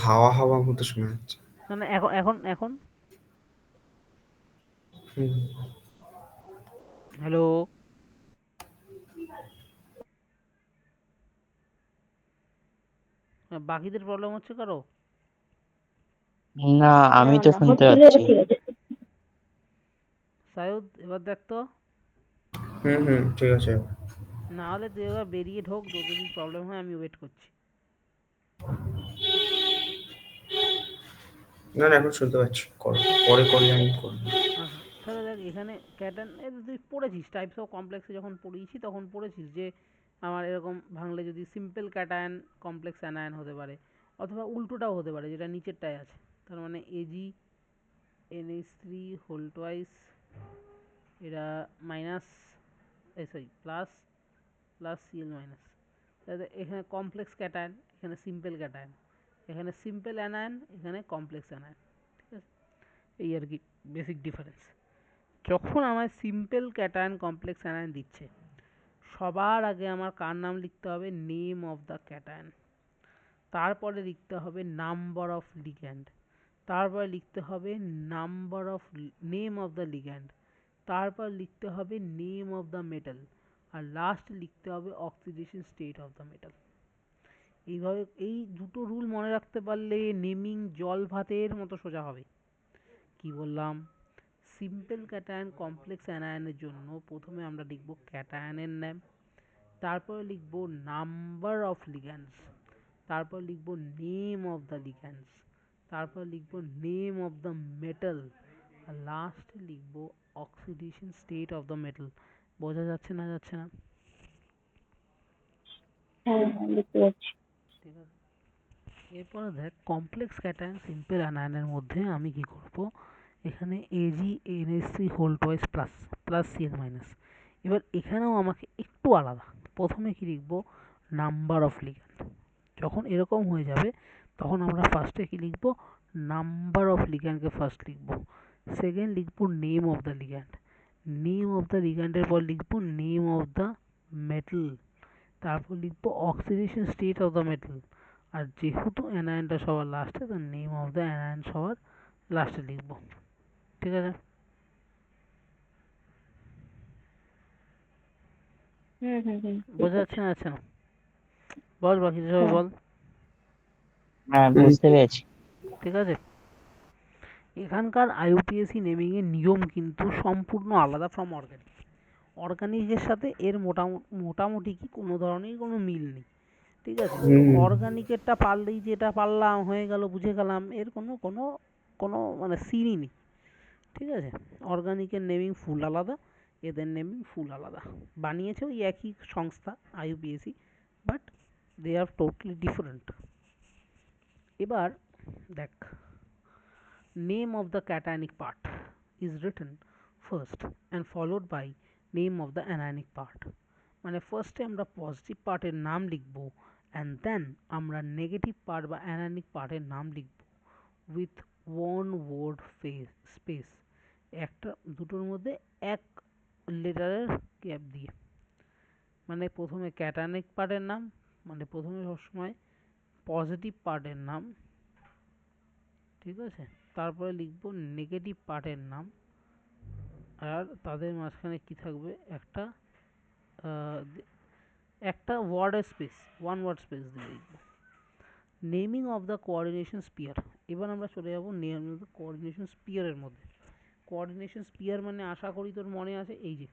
হাওয়া হাওয়া মতো শোনা যাচ্ছে। না না, এখন এখন এখন হুম। হ্যালো, বাকিদের প্রবলেম হচ্ছে কারো? না, আমি না তো না, শুনতে হচ্ছিল, পাচ্ছি। ঠিক আছে। সায়ুদ, এবার দেখ তো। হুম, ঠিক আছে। না হলে তুই এবার বেরিয়ে ঢোক, তোর যদি প্রবলেম হয় আমি ওয়েট করছি। না না, এখন শুনতে পাচ্ছি, করো, পরে করলে আমি করবো। আচ্ছা, তাহলে দেখ এখানে ক্যাটায়ন, তুই পড়েছিস টাইপস অফ কমপ্লেক্সে, যখন পড়িয়েছি তখন পড়েছিস যে আমার এরকম ভাঙলে যদি সিম্পল ক্যাটায়ন কমপ্লেক্স অ্যানায়ন হতে পারে, অথবা উল্টোটাও হতে পারে, যেটা নিচেরটায় আছে। তার মানে AgNH3 হোল টোয়াইস, এরা minus, sorry plus plus Cl minus. তাহলে এখানে কমপ্লেক্স ক্যাটায়ন, এখানে সিম্পল ক্যাটায়ন, এখানে সিম্পল অ্যানায়ন, এখানে কমপ্লেক্স অ্যানায়ন, ঠিক আছে। এই আর কি বেসিক ডিফারেন্স। যখন আমার সিম্পল ক্যাটায়ন কমপ্লেক্স অ্যানায়ন দিচ্ছে, সবার আগে আমার কার নাম লিখতে হবে, নেম অফ দ্য ক্যাটায়ন, তারপরে লিখতে হবে নাম্বার অফ লিগ্যান্ড, তারপরে লিখতে হবে number of name of the ligand, তারপর লিখতে হবে নেম অফ দ্য মেটাল, আর লাস্ট লিখতে হবে oxidation state of the metal. এইভাবে এই দুটো রুল মনে রাখতে পারলে নেমিং জল ভাতের মতো সোজা হবে। কি বললাম? সিম্পল ক্যাটায়ন কমপ্লেক্স অ্যানায়নের জন্য প্রথমে আমরা লিখব ক্যাটায়নের নাম, তারপরে লিখব নাম্বার অফ লিগ্যান্ডস, তারপর লিখব নেম অফ দ্য লিগ্যান্ডস, তারপর লিখব নেম অফ দ্য মেটাল, আর লাস্টে লিখব oxidation state of the metal. বোঝা যাচ্ছে না যাচ্ছে না? হ্যাঁ হ্যাঁ, বুঝতে পারছি। ঠিক আছে। এরপরে দেখ কমপ্লেক্স ক্যাটায়ন সিম্পল অ্যানায়নের মধ্যে আমি কি করব, এখানে AgNH3 whole twice plus plus Cl minus. এবার এখানেও আমাকে একটু আলাদা, প্রথমে কি লিখব, নাম্বার অফ লিগ্যান্ড। যখন এরকম হয়ে যাবে তখন আমরা ফার্স্টে কি লিখব, নাম্বার অফ লিগ্যান্ডকে ফার্স্ট লিখব, সেকেন্ড লিখব name of the ligand, name of the লিগ্যান্ডের পর লিখব নেম অফ দ্য মেটাল, তারপর লিখব oxidation state of the metal, আর যেহেতু অ্যানায়নটা সবার লাস্টে, তার নেম অফ দ্য অ্যানায়ন সবার লাস্টে লিখব, ঠিক আছে। হুম হুম হুম, ঠিক বোঝা আছে। যাচ্ছে না যাচ্ছে না? বল, বাকি সবাই হ্যাঁ বল। হ্যাঁ, বুঝতে পেরেছি। ঠিক আছে। এখানকার IUPAC নেমিং এর নিয়ম কিন্তু সম্পূর্ণ আলাদা ফ্রম অর্গানিক। অর্গানিকের সাথে এর মোটামুটি কি কোনো ধরনের কোনো মিল নেই, ঠিক আছে? তো হুম অর্গানিকেরটা পারলেই যেটা পারলাম হয়ে গেল, বুঝে গেলাম, এর কোনো কোনো কোনো মানে সিনই নেই, ঠিক আছে? অর্গানিকের নেমিং ফুল আলাদা, এদের নেমিং ফুল আলাদা, বানিয়েছে ওই একই সংস্থা IUPAC, but they are totally different. এবার দেখ, name of the cationic part is written first and followed by name of the anionic part, মানে ফার্স্টে আমরা পজিটিভ পার্টের নাম লিখব অ্যান্ড দেন আমরা নেগেটিভ পার্ট বা অ্যানায়নিক পার্টের নাম লিখব উইথ ওয়ান ওয়ার্ড স্পেস, একটা দুটোর মধ্যে এক লেটারের গ্যাপ দিয়ে। মানে প্রথমে ক্যাটায়নিক পার্টের নাম, মানে প্রথমে সবসময় পজিটিভ পার্টের নাম, ঠিক আছে? তারপরে লিখব নেগেটিভ পার্টের নাম, আর তাদের মাঝখানে কি থাকবে, একটা একটা ওয়ার্ডের স্পেস, ওয়ান ওয়ার্ড স্পেস দিয়ে লিখব। Naming of the coordination spear, এবার আমরা চলে যাব নেম অফ দ্য কোঅর্ডিনেশন স্পিয়ারের মধ্যে। কোঅর্ডিনেশন স্পিয়ার মানে আশা করি তোর মনে আছে, এই যে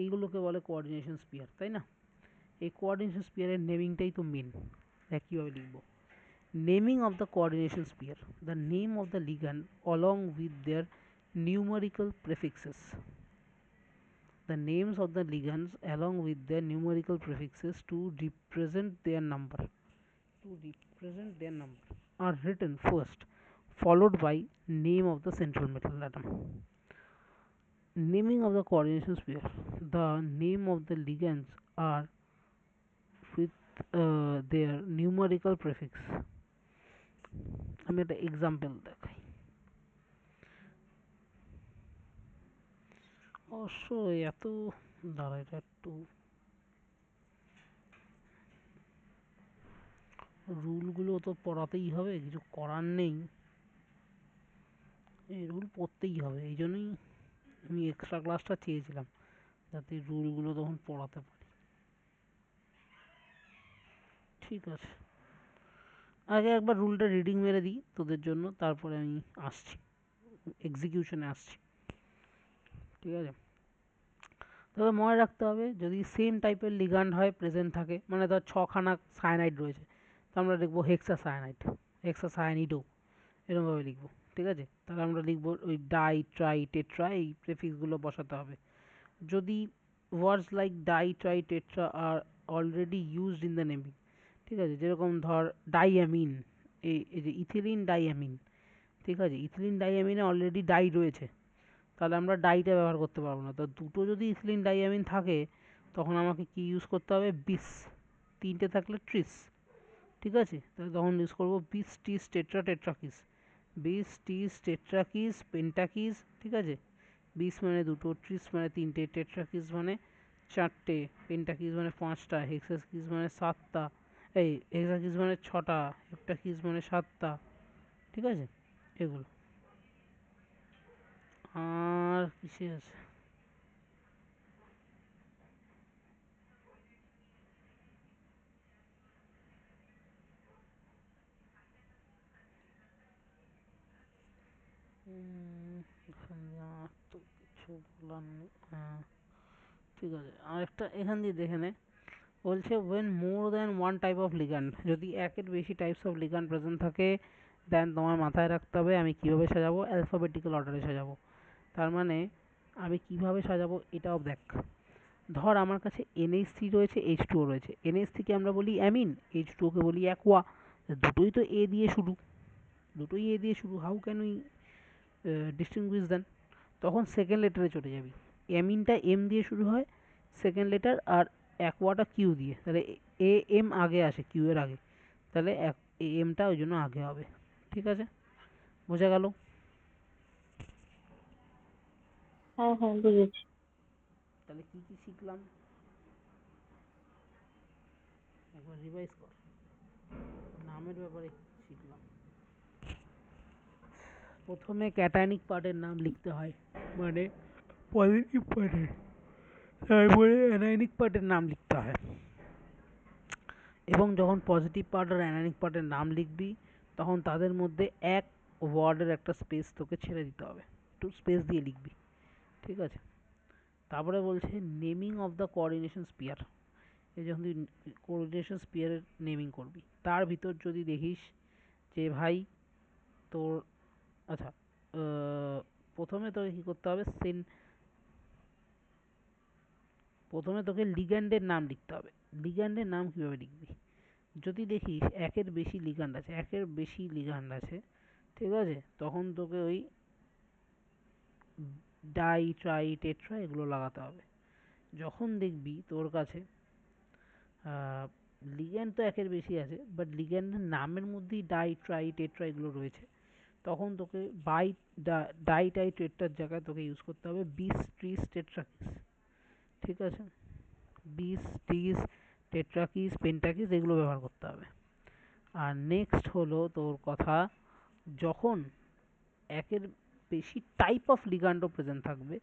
এইগুলোকে বলে কোঅর্ডিনেশন স্পিয়ার, তাই না? এই কোঅর্ডিনেশন স্পিয়ারের নেমিংটাই তো মেন। দেখ কীভাবে লিখব। Naming of the coordination sphere, the name of the ligand along with their numerical prefixes. The names of the ligands along with their numerical prefixes to represent their number are written first, followed by name of the central metal atom. Naming of the coordination sphere, the name of the ligands are with their numerical prefix. আমি একটা example দেখাই। অবশ্য এত দাঁড়া, এটা একটু রুলগুলো তো পড়াতেই হবে, কিছু করার নেই, এই রুল পড়তেই হবে। এই জন্যই আমি এক্সট্রা ক্লাসটা চেয়েছিলাম, যাতে রুলগুলো তখন পড়াতে পারি। ঠিক আছে, আগে একবার রুলটা রিডিং মেরে দিই তোদের জন্য, তারপরে আমি আসছি, এক্সিকিউশনে আসছি, ঠিক আছে? তবে মনে রাখতে হবে, যদি সেম টাইপের লিগান্ড হয়, প্রেজেন্ট থাকে, মানে ধর 6খানা সায়ানাইড রয়েছে, তো আমরা লিখবো হেক্সা সায়ানাইড, হেক্সা সায়ানিডও, এরকমভাবে লিখবো, ঠিক আছে? তাহলে আমরা লিখবো ওই ডাই, ট্রাই, টেট্রা, এই প্রেফিক্সগুলো বসাতে হবে। যদি words like di, tri, tetra are already used in the naming, ঠিক আছে? যেরকম ধর ডাইঅ্যামিন, এই যে ইথিলিন ডাইঅ্যামিন, ঠিক আছে? ইথিলিন ডাইঅ্যামিনে অলরেডি ডাই রয়েছে, তাহলে আমরা ডাইটা ব্যবহার করতে পারবো না। তো দুটো যদি ইথিলিন ডাইঅ্যামিন থাকে, তখন আমাকে কি ইউজ করতে হবে, বিস, তিনটে থাকলে ট্রিস, ঠিক আছে? তাহলে তখন ইউজ করবো বিস টিস টেট্রা টেট্রাকিস, বিস টিস টেট্রাকিস পেন্টাকিস, ঠিক আছে? বিস মানে দুটো, ট্রিস মানে তিনটে, টেট্রাকিস মানে চারটে, পেন্টাকিস মানে পাঁচটা, হেক্সাকিস মানে সাতটা, এই হেক্সাকিস মানে ছটা, হেপ্টাকিস মানে সাতটা, ঠিক আছে? এগুলো আর কিসে আছে, এখানে আর তো কিছু বলার নেই। হ্যাঁ, ঠিক আছে, আরেকটা এখান দিয়ে দেখে নে, বলছে when more than one type of ligand, যদি একের বেশি টাইপস অফ লিগ্যান্ড প্রেজেন্ট থাকে, দেন তোমার মাথায় রাখতে হবে আমি কিভাবে সাজাবো, অ্যালফাবেটিক্যাল অর্ডারে সাজাবো। তার মানে আমি কিভাবে সাজাবো এটাও দেখ। ধর আমার কাছে NH3 রয়েছে, H2O রয়েছে, NH3 কে আমরা বলি অ্যামিন, H2O কে বলি অ্যাকোয়া, দুটোই তো এ দিয়ে শুরু, দুটোই এ দিয়ে শুরু, হাউ ক্যান উই ডিস্টিংগুইশ দেন? তখন সেকেন্ড লেটারে চলে যাবি, অ্যামিনটা এম দিয়ে শুরু হয়, সেকেন্ড লেটার, আর অ্যাকোয়াটা কিউ দিয়ে, তাহলে এ এম আগে আসে কিউ এর আগে, তাহলে এমটা ওই জন্য আগে হবে, ঠিক আছে? বোঝা গেল? হ্যাঁ হ্যাঁ বুঝেছি। তাহলে কি কি শিখলাম একবার রিভাইজ কর। নামের ব্যাপারে শিখলাম, প্রথমে ক্যাটায়নিক পার্টের নাম লিখতে হয়, মানে পজিটিভ পার্টের, তারপরে অ্যানায়নিক পার্টের নাম লিখতে হয়, এবং যখন পজিটিভ পার্ট আর অ্যানায়নিক পার্টের নাম লিখবি, তখন তাদের মধ্যে এক ওয়ার্ডের একটা স্পেস তোকে ছেড়ে দিতে হবে, একটু স্পেস দিয়ে লিখবি, ঠিক আছে? তারপরে বলছে naming of the coordination spear. এই যখন তুই কোঅর্ডিনেশন স্পিয়ারের নেমিং করবি, তার ভিতর যদি দেখিস যে ভাই তোর আচ্ছা প্রথমে তোকে কি করতে হবে, প্রথমে তোকে লিগ্যান্ডের নাম লিখতে হবে। লিগ্যান্ডের নাম কিভাবে লিখবি, যদি দেখিস একের বেশি লিগ্যান্ড আছে, ঠিক আছে, তখন তোকে ওই ডাই ট্রাই টেট্রা এগুলো লাগাতে হবে। যখন দেখবি তোর কাছে লিগ্যান্ড তো একের বেশি আছে, বাট লিগ্যান্ডের নামের মধ্যেই ডাই ট্রাই টেট্রা এগুলো রয়েছে, তখন তোকে ডাই টাই টেট্রার জায়গায় তোকে ইউজ করতে হবে বিস ট্রিস টেট্রাকিস। ঠিক আছে, বিস ট্রিস টেট্রাকিস পেন্টাকিস এগুলো ব্যবহার করতে হবে। আর নেক্সট হলো তোর কথা, যখন একের বেশি টাইপ অফ লিগ্যান্ডও প্রেজেন্ট থাকবে,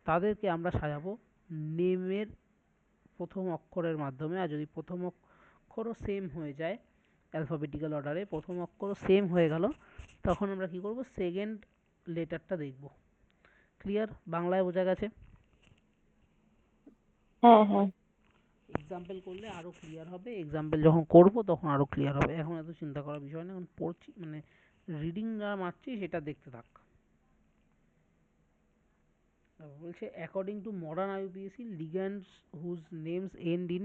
তাদেরকে আমরা সাজাবো নেমের প্রথম অক্ষরের মাধ্যমে। আর যদি প্রথম অক্ষরও সেম হয়ে যায়, অ্যালফাবেটিক্যাল অর্ডারে প্রথম অক্ষরও সেম হয়ে গেল, তখন আমরা কি করব, সেকেন্ড লেটারটা দেখব। ক্লিয়ার? বাংলায় বোঝা গেছে? হ্যাঁ হ্যাঁ এক্সাম্পল করলে আরো ক্লিয়ার হবে, এক্সাম্পল যখন করব তখন আরো ক্লিয়ার হবে। এখন এত চিন্তা করার বিষয় না, এখন পড়ছি মানে রিডিং যা মারছি সেটা দেখতে থাক। বলছে according to modern IUPAC, ligands whose names end in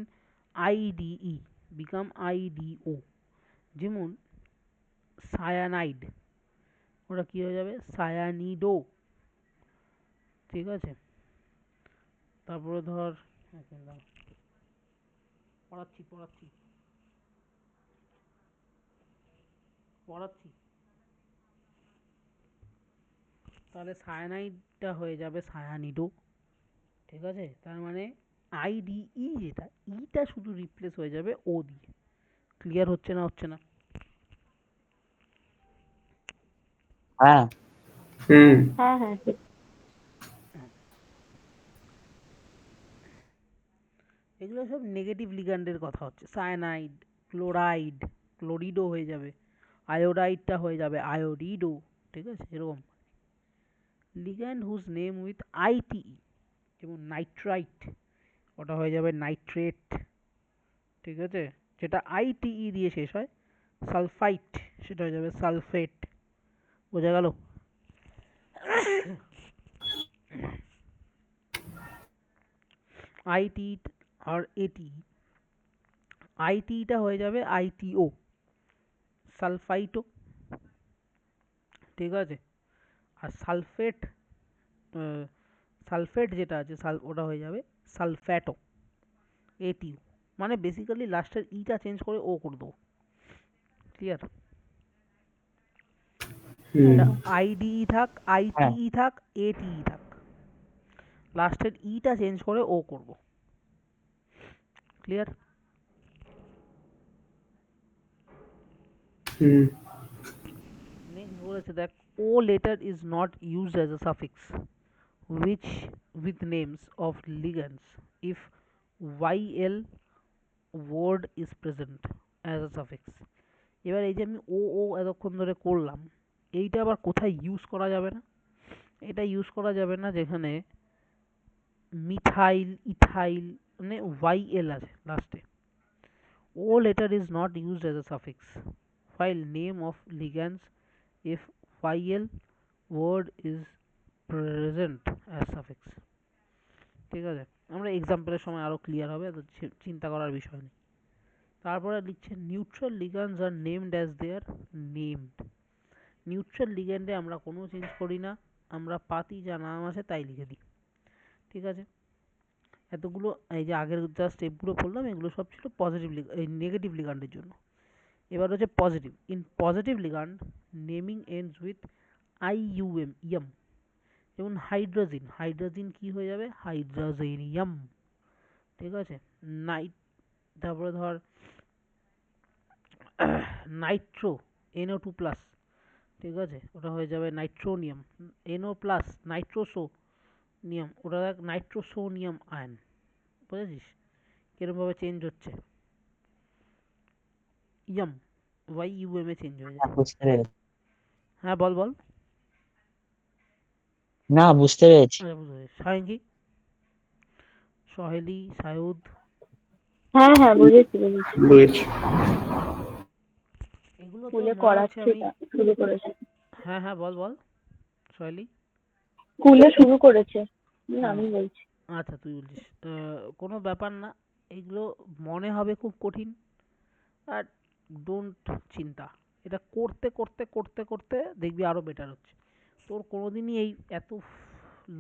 IDE become IDO. যেমন সায়ানাইড, ওটা কি হয়ে যাবে, সায়ানিডো। ঠিক আছে, তারপরে ধর পড়াচ্ছি তাহলে সায়ানাইডটা হয়ে যাবে সায়ানিডো। ঠিক আছে, তার মানে আইডিই যেটা, ইটা শুধু রিপ্লেস হয়ে যাবে ও দিয়ে। ক্লিয়ার হচ্ছে না? হ্যাঁ হুম হ্যাঁ হ্যাঁ ঠিক। এগুলো সব নেগেটিভ লিগ্যান্ডের কথা হচ্ছে। সায়ানাইড, ক্লোরাইড, ক্লোরিডো হয়ে যাবে, আয়োডাইডটা হয়ে যাবে আয়োডিডো। ঠিক আছে, এরকম ligand whose name with I T E, যেমন নাইট্রাইট, ওটা হয়ে যাবে নাইট্রেট। ঠিক আছে, যেটা আইটিই দিয়ে শেষ হয়, সালফাইট, সেটা হয়ে যাবে সালফেট। বোঝা গেল? আইটি আর এটি, আইটিটা হয়ে যাবে আইটিও, সালফাইটো। ঠিক আছে, আর সালফেট যেটা আছে ওটা হয়ে যাবে সালফ্যাটো, এটিও। মানে বেসিক্যালি লাস্টের ইটা চেঞ্জ করে ও করে দেবো। ক্লিয়ার? হুম আইডিই থাক, হ্যাঁ আইটিই থাক, এটিই থাক, লাস্টের ইটা চেঞ্জ করে ও করব। ক্লিয়ার? হুম নেক্সট বলেছে দেখ, O letter is not used as a suffix which with names of ligands if yl word is present as a suffix। এবার এই যে আমি ও ও এতক্ষণ ধরে করলাম, এইটা আবার কোথায় ইউজ করা যাবে না? এটা ইউজ করা যাবে না যেখানে মিথাইল, ইথাইল মানে yl আছে লাস্টে। ও letter is not used as a suffix while name of ligands if yl word is present as suffix। ঠিক আছে, আমরা এক্সাম্পলের সময় আরো ক্লিয়ার হবে, এত চিন্তা করার বিষয় নেই। তারপরে লিখছে নিউট্রাল লিগ্যান্ডস আর নেমড অ্যাজ দেয়ার নেমড। নিউট্রাল লিগ্যান্ডে আমরা কোনো চেঞ্জ করি না, আমরা পাতি যা নাম আছে তাই লিখে দিই। ঠিক আছে, এতগুলো এই যে আগের যা স্টেপগুলো পড়লাম এগুলো সব ছিল পজিটিভ এই নেগেটিভ লিগ্যান্ডের জন্য। এবার হচ্ছে positive. In positive ligand naming ends with IUM, ium. যেমন হাইড্রোজেন কি হয়ে যাবে, হাইড্রোজেনিয়াম। ঠিক আছে, তারপরে ধর নাইট্রো, NO2 প্লাস, ঠিক আছে, ওটা হয়ে যাবে নাইট্রোনিয়াম। NO প্লাস, নাইট্রোসোনিয়াম, ওটা দেখ নাইট্রোসোনিয়াম আয়ন। বুঝেছিস কিরকম ভাবে চেঞ্জ হচ্ছে? ইয়াম, YUM এ চেঞ্জ হয়ে যায়। বুঝতে পেরেছি। হ্যাঁ বল বল। না বুঝতে পেরেছি। আচ্ছা বুঝতে পেরেছি। সায়ন কি? সহেলি, সায়ুদ, হ্যাঁ হ্যাঁ বুঝেছি। বুঝেছি। এগুলো তো স্কুলে মনে হচ্ছে করাচ্ছে, আমি শুরু করেছে। হ্যাঁ হ্যাঁ বল বল সহেলি। স্কুলে শুরু করেছে। হ্যাঁ আমি বলছি। আচ্ছা তুই বলছিস কোনো ব্যাপার না, এগুলো মনে হবে খুব কঠিন, আর ডোন্ট চিন্তা, এটা করতে করতে করতে করতে দেখবি আরো বেটার হচ্ছে। তোর কোনোদিনই এই এত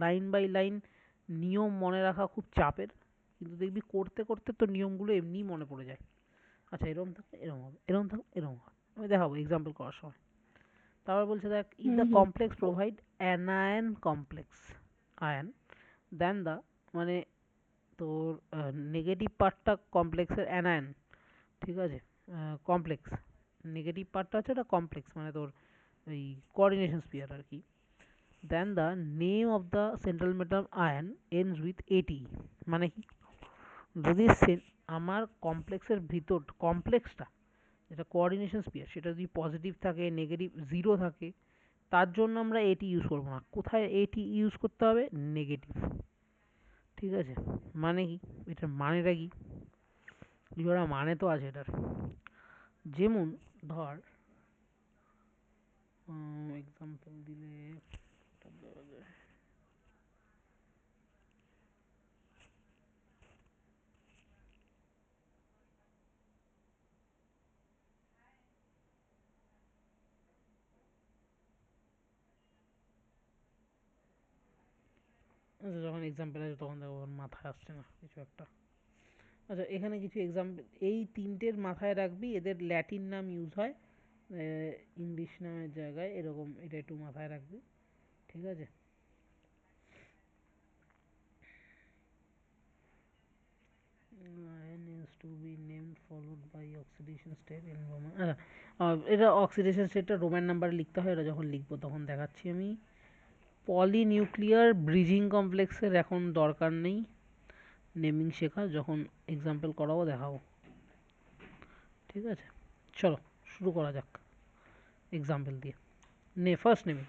লাইন বাই লাইন নিয়ম মনে রাখা খুব চাপের, কিন্তু দেখবি করতে করতে তোর নিয়মগুলো এমনিই মনে পড়ে যায়। আচ্ছা এরকম থাকলে এরকম হবে, এরকম থাকলে এরকম হবে, আমি দেখাবো এক্সাম্পল করার সময়। তারপর বলছে দেখ, if hmm the hmm complex provide anion complex ion then the, মানে তোর নেগেটিভ পার্টটা কমপ্লেক্সের অ্যানায়ন, ঠিক আছে, কমপ্লেক্স, নেগেটিভ পার্টটা হচ্ছে ওটা কমপ্লেক্স, মানে তোর এই কোঅর্ডিনেশন স্পিয়ার আর কি। Then the name of the central metal ion ends with ate, মানে কি, যদি আমার কমপ্লেক্সের ভিতর কমপ্লেক্সটা যেটা কোঅর্ডিনেশন স্পিয়ার সেটা যদি পজিটিভ থাকে, নেগেটিভ জিরো থাকে, তার জন্য আমরা এটি ইউজ করবো না। কোথায় এটি ইউজ করতে হবে? নেগেটিভ, ঠিক আছে। মানে কি, এটার মানেটা কি, ওরা মানে তো আছে এটার। যেমন ধর এক্সাম্পল দিলে আচ্ছা যখন এক্সাম্পল আছে তখন দেখো ওর মাথায় আসছে না কিছু একটা। আচ্ছা এখানে কিছু এক্সাম্পল, এই তিনটের মাথায় রাখবি, এদের ল্যাটিন নাম ইউজ হয় ইংলিশ নামের জায়গায়, এরকম এটা একটু মাথায় রাখবি, ঠিক আছে। iron is to be named followed by oxidation state in Roman, এটা অক্সিডেশন স্টেটটা রোমান নাম্বারে লিখতে হয়, এটা যখন লিখবো তখন দেখাচ্ছি আমি। পলিনিউক্লিয়ার ব্রিজিং কমপ্লেক্সের এখন দরকার নেই নেমিং শেখা, যখন এক্সাম্পল করাবো দেখাবো, ঠিক আছে। চলো শুরু করা যাক এক্সাম্পল দিয়ে। ফার্স্ট নেমিং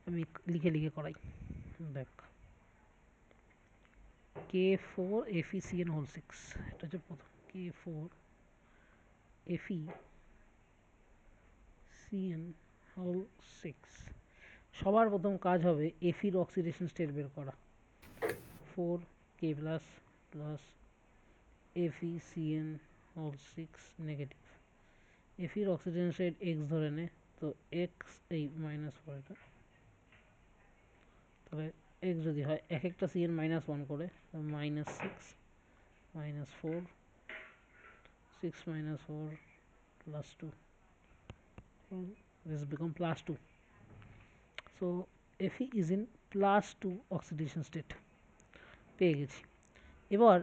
আমি লিখে লিখে করাই। দেখ K4 FeCN হোল 6, এটা হচ্ছে প্রথম K4 FeCN হোল 6। সবার প্রথম কাজ হবে এফির অক্সিডেশন স্টেট বের করা। 4K plus plus FeCN whole 6 negative. এফির অক্সিডেশন স্টেট এক্স ধরে নে, তো এক্স এই মাইনাস ফোর, এটা তাহলে এক্স যদি হয় এক একটা সিএন মাইনাস ওয়ান করে, minus six minus four, 6 minus 4 plus 2, this become plus 2. So Fe is in plus 2 oxidation state পেয়ে গেছি। এবার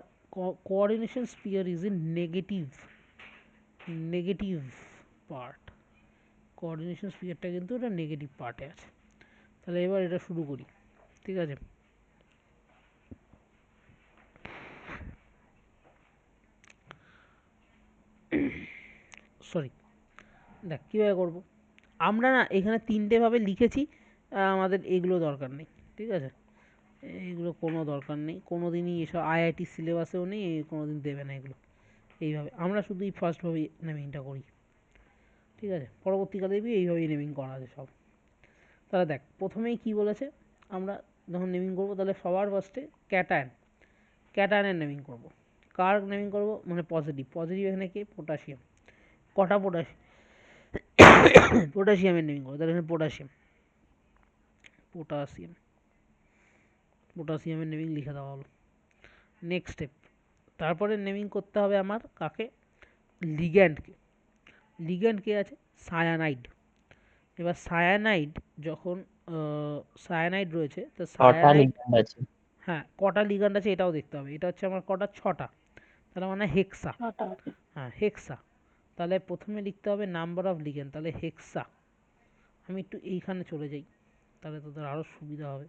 coordination sphere is in negative part, coordination স্পিয়ারটা কিন্তু এটা নেগেটিভ পার্টে আছে। তাহলে এবার এটা শুরু করি, ঠিক আছে। সরি, দেখ কীভাবে করবো, আমরা না এখানে তিনটে ভাবে লিখেছি, আমাদের এগুলো দরকার নেই, ঠিক আছে, এগুলো কোনো দরকার নেই, কোনো দিনই এসব আইআইটি সিলেবাসেও নেই, কোনো দিন দেবে না এগুলো। এইভাবে আমরা শুধু এই ফার্স্টভাবেই নেমিংটা করি, ঠিক আছে, পরবর্তীকালে দেখবি এইভাবেই নেমিং করা আছে সব। তাহলে দেখ প্রথমেই কি বলেছে, আমরা যখন নেমিং করবো তাহলে সবার ফার্স্টে ক্যাটায়নের নেমিং করব। কার নেমিং করব, মানে পজিটিভ, পজিটিভ এখানে কি পটাশিয়াম, কটা পটাশিয়ামের নেমিং করবো, তাহলে এখানে পটাশিয়ামের নেমিং লিখে দেওয়া হলো। নেক্সট স্টেপ, তারপরে নেমিং করতে হবে আমার কাকে, লিগ্যান্ড কে আছে, সায়ানাইড। এবার সায়ানাইড যখন সায়ানাইড রয়েছে, তো ছটা সায়ানাইড, লিগ্যান্ড আছে। হ্যাঁ কটা লিগ্যান্ড আছে এটাও দেখতে হবে, এটা হচ্ছে আমার কটা, ছটা, তাহলে মানে হেক্সা, ছটা। হ্যাঁ হেক্সা। তাহলে প্রথমে লিখতে হবে নাম্বার অফ লিগ্যান্ড, তাহলে হেক্সা। আমি একটু এইখানে চলে যাই, তাহলে তোদের আরও সুবিধা হবে।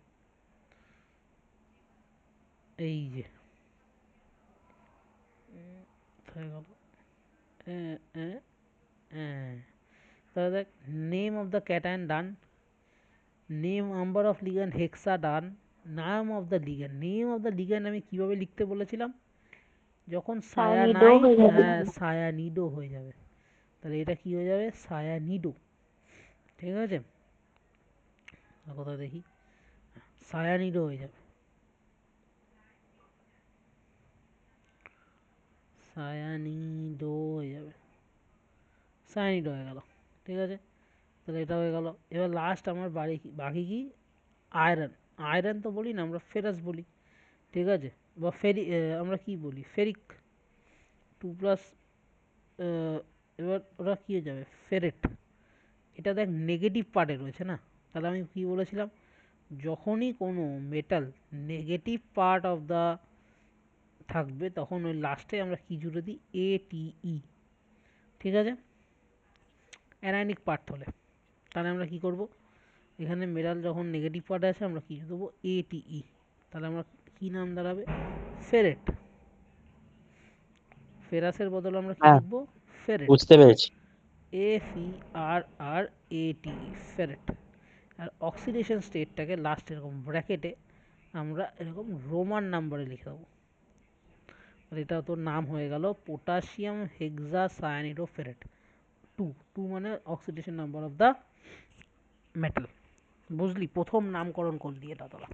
এই যে হয়ে গেল, তাহলে দেখ name of the cation done, name number of ligand hexa done, নাম of the ligand, name of the ligand আমি কিভাবে লিখতে বলেছিলাম, যখন সায়ানিডো সায়ানাইড, হয়ে যাবে। হ্যাঁ সায়ানিডো হয়ে যাবে, তাহলে এটা কি হয়ে যাবে, সায়ানিডো। ঠিক আছে, আর কোথায় দেখি, সায়ানিডো হয়ে যাবে, সায়ানিডো হয়ে যাবে, সায়ানিডো হয়ে গেল। ঠিক আছে, তাহলে এটা হয়ে গেল। এবার লাস্ট আমার বাকি কি, আয়রন। আয়রন তো বলি না, আমরা ফেরাস বলি। ঠিক আছে, বা আমরা কি বলি, ফেরিক 2+, এবার ওরা কি হয়ে যাবে, ফেরেট। এটা দেখ নেগেটিভ পার্টে রয়েছে না, তাহলে আমি কি বলেছিলাম, যখনই কোনো metal negative part of the থাকবে তখন ওই লাস্টে আমরা কি জুড়ে দিই, ATE। ঠিক আছে, অ্যানায়নিক পার্ট হলে তাহলে আমরা কি করব, এখানে মেটাল যখন নেগেটিভ পার্টে আছে আমরা কি দেবো, ATE। তাহলে আমরা কি নাম দাঁড়াবে, ফেরেট। ফেরাসের বদলে আমরা কি হ্যাঁ, লিখবো, ফেরেট, বুঝতে পেরেছি। FERRATE, ফেরেট। আর অক্সিডেশন স্টেটটাকে লাস্ট এরকম ব্র্যাকেটে আমরা এরকম রোমান নাম্বারে লিখে দেবো। আর এটা তো নাম হয়ে গেল পটাশিয়াম হেক্সা সায়ানিডোফেরেট 2। 2 মানে oxidation number of the metal. বুঝলি, প্রথম নামকরণ করলি এটা তোরা।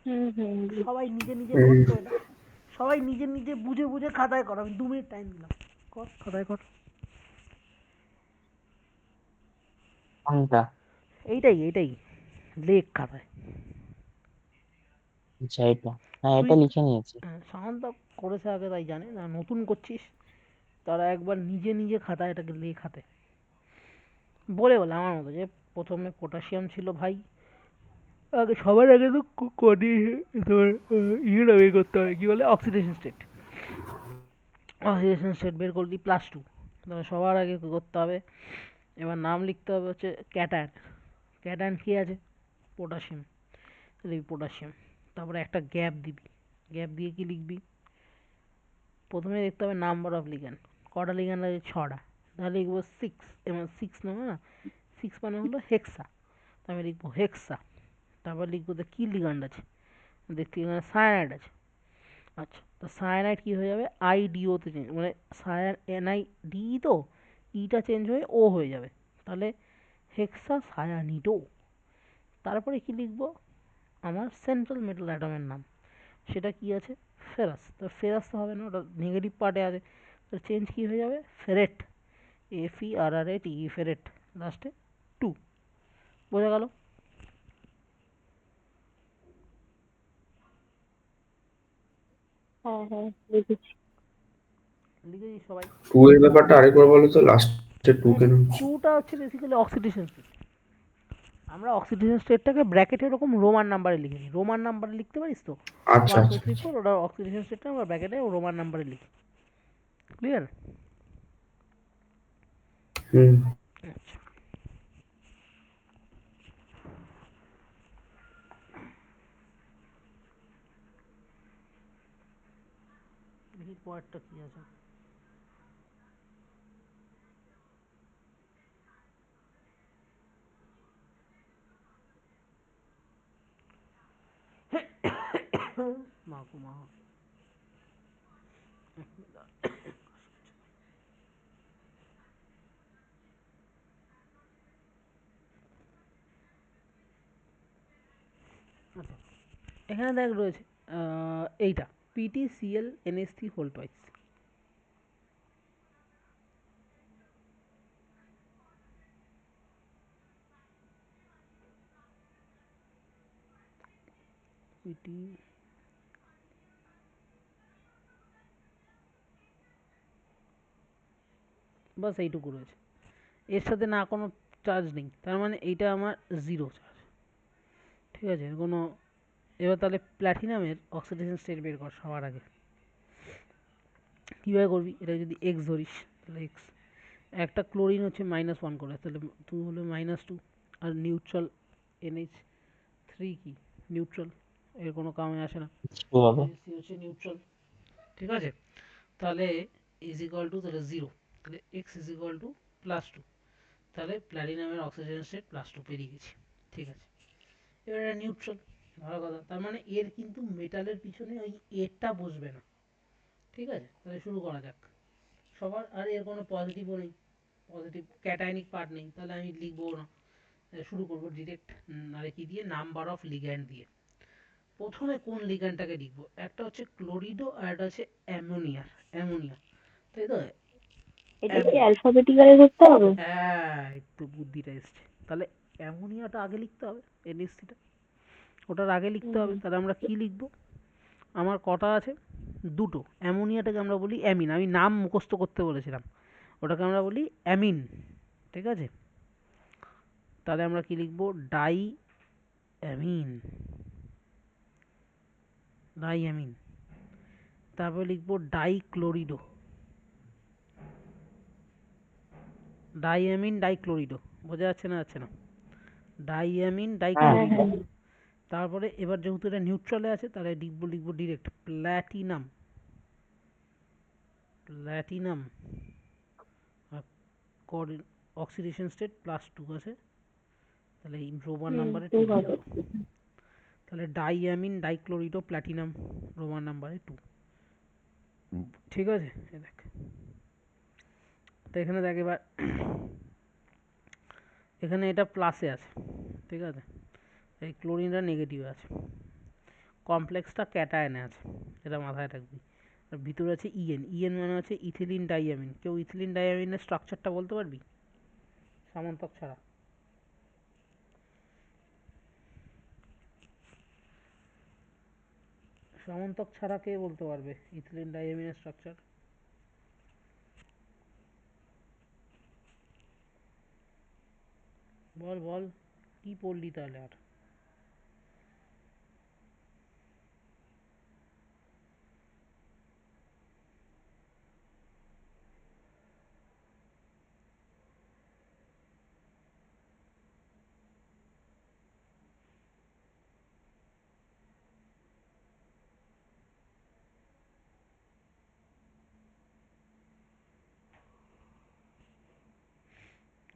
হুম। সবাই নিজে নিজে হুম। করতো এটা, সবাই নিজে নিজে বুঝে বুঝে খাতায় কর, আমি 2 মিনিট টাইম দিলাম, কর খাতায় কর। কোনটা? এইটাই লেখ খাতায়। আচ্ছা, এটা, হ্যাঁ তুই এটা লিখে নিয়েছি। সামান্ত করেছে আগে তাই জানে না, নতুন করছিস তারা একবার নিজে নিজে খাতায় এটাকে লেখ হাতে, বলে বলে আমার মতো, যে প্রথমে পটাশিয়াম ছিল ভাই, আগে সবার আগে তো তোমার ইয়েটা বের করতে হবে, কি বলে, অক্সিডেশন স্টেট। অক্সিডেশন স্টেট বের করলি +2, তাহলে সবার আগে কি করতে হবে, এবার নাম লিখতে হবে হচ্ছে ক্যাটায়ন। ক্যাটায়ন কি আছে, পটাশিয়াম, লিখবি পটাশিয়াম। তারপরে একটা গ্যাপ দিবি, গ্যাপ দিয়ে কি লিখবি, প্রথমে দেখতে হবে নাম্বার অফ লিগ্যান্ড, কটা লিগ্যান্ড আছে, 6টা, তাহলে লিখবো 6। এবং 6 মানে না, 6 মানে হলো হেক্সা, তো আমি লিখবো হেক্সা। তারপর লিখবো তো কী লিগ্যান্ড আছে, দেখতে এখানে সায়ানাইড আছে। আচ্ছা, তো সায়ানাইড কি হয়ে যাবে, IDO-তে চেঞ্জ, মানে NIDE তো, ইটা চেঞ্জ হয়ে ও হয়ে যাবে, তাহলে হেক্সা সায়ানিডো। তারপরে কি লিখবো, আমার সেন্ট্রাল মেটাল অ্যাটমের নাম, সেটা কি আছে, ফেরাস। তো ফেরাস তো হবে না, ওটা নেগেটিভ পার্টে আছে, তো চেঞ্জ কি হয়ে যাবে, ফেরেট, FERRATE, ফেরেট, লাস্টে 2। বোঝা গেল? হ্যাঁ বুঝেছি। লিখেছি সবাই? 2 এর ব্যাপারটা আরেকবার বলো তো, লাস্টে 2 কেন? 2টা হচ্ছে বেসিক্যালি অক্সিডেশন স্টেট। আমরা অক্সিডেশন স্টেটটাকে ব্র্যাকেটে এরকম রোমান নাম্বারে লিখেছি, রোমান নাম্বারে লিখতে পারিস তো, আচ্ছা 1 2 আচ্ছা 3 আচ্ছা। 4, ওটা অক্সিডেশন স্টেটটা আমরা ব্র্যাকেটে রোমান নাম্বারে লিখি। ক্লিয়ার? হুম। আচ্ছা, দেখি পরেরটা কি আছে। মা গো মা। আচ্ছা, এখানে দেখ রয়েছে এইটা PTCl NH3 whole twice. PT, বাস এইটুকু রয়েছে, এর সাথে না কোনো চার্জ নেই, তার মানে এইটা আমার 0 চার্জ। ঠিক আছে, কোনো, এবার তাহলে প্ল্যাটিনামের অক্সিডেশন স্টেট বের কর সবার আগে। কীভাবে করবি, এটা যদি এক্স ধরিস তাহলে এক্স, একটা ক্লোরিন হচ্ছে -1 করে, তাহলে 2 হলো -2, আর নিউট্রাল NH3 কি, নিউট্রাল, এর কোনো কামে আসে না, কিছু হবে। সি হচ্ছে নিউট্রাল। ঠিক আছে, তাহলে ইজ ইকুয়াল টু, তাহলে 0, তাহলে এক্স ইজ ইকুয়াল টু +2, তাহলে প্ল্যাটিনামের অক্সিজেন স্টেট +2 পেরিয়ে গেছি। ঠিক আছে, এবার এটা নিউট্রাল, ভালো কথা। তার মানে এর কিন্তু মেটালের পিছনে ওই এরটা বসবে না। ঠিক আছে, তাহলে শুরু করা যাক সবার। আর এর কোনো পজিটিভও নেই, পজিটিভ ক্যাটায়নিক পার্ট নেই, তাহলে আমি লিখবো না। শুরু করবো ডিরেক্ট আরে কি দিয়ে, নাম্বার অফ লিগ্যান্ড দিয়ে। প্রথমে কোন লিগ্যান্ডটাকে লিখবো, একটা হচ্ছে ক্লোরিডো আর একটা হচ্ছে অ্যামোনিয়া, তাই তো? এটা কি অ্যালফাবেটিক্যালি করতে হবে? হ্যাঁ, একটু বুদ্ধিটা এসছে। তাহলে অ্যামোনিয়াটা আগে লিখতে হবে, এনএসসিটা ওটার আগে লিখতে হবে। তাহলে আমরা কি লিখবো, আমার কটা আছে, দুটো। অ্যামোনিয়াটাকে আমরা বলি অ্যামিন, আমি নাম মুখস্থ করতে বলেছিলাম, ওটাকে আমরা বলি অ্যামিন। ঠিক আছে, তাহলে আমরা কি লিখবো, অ্যামিন, অ্যামিন। তারপর লিখবো ডাইক্লোরিডো, ডাইক্লোরিডো। বোঝা যাচ্ছে না, যাচ্ছে না? হ্যাঁ ডাইক্লোরিডো। হ্যাঁ। তারপরে এবার যেহেতু এটা নিউট্রালে আছে, তাহলে লিখবো ডিরেক্ট প্ল্যাটিনাম, প্ল্যাটিনাম। আর অক্সিডেশন স্টেট +2 আছে, তাহলে এই রোমান নাম্বারে 2 ঠিক আছে। লিখবো। তাহলে ডাইক্লোরিডো প্ল্যাটিনাম, রোমান নাম্বারে 2। ঠিক আছে, এ দেখ। তো এখানে দেখ এবার, এখানে এটা প্লাসে আছে, ঠিক আছে, এই ক্লোরিনটা নেগেটিভে আছে, কমপ্লেক্সটা ক্যাটায়নে আছে, এটা মাথায় রাখবি। আর ভিতরে আছে ইএন মানে হচ্ছে ইথিলিন ডাইঅ্যামিন। কেউ ইথিলিন ডাইঅ্যামিনের স্ট্রাকচারটা বলতে পারবি সামন্তক ছাড়া? সামন্তক ছাড়া কে বলতে পারবে ইথিলিন ডাইঅ্যামিনের স্ট্রাকচার? বল বল, কি পড়লি তাহলে আর?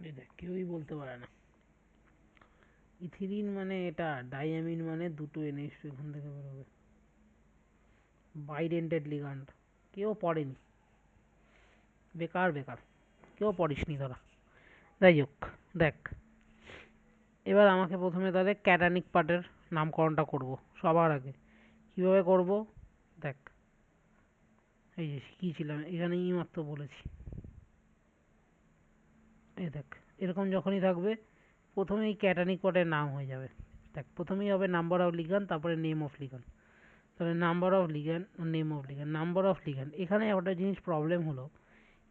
এই দেখ, কেউই বলতে পারে না। ইথিলিন মানে এটা, ডাইঅ্যামিন মানে দুটো NH2 এখান থেকে বেরোবে, বাইডেন্টেড লিগ্যান্ড। কেউ পড়েনি, বেকার বেকার, কেউ পড়িসনি তোরা। যাই হোক, দেখ এবার আমাকে প্রথমে তাহলে ক্যাটানিক পার্টের নামকরণটা করব সবার আগে। কিভাবে করব, দেখ এই যে শিখিয়েছিলাম, এখানেই মাত্র বলেছি। এই দেখ, এরকম যখনই থাকবে প্রথমেই ক্যাটানিক পার্টের নাম হয়ে যাবে। দেখ প্রথমেই হবে নাম্বার অফ লিগ্যান্ড, তারপরে নেম অফ লিগ্যান্ড। তাহলে number of ligand, name of ligand, number of ligand. এখানে একটা জিনিস প্রবলেম হলো,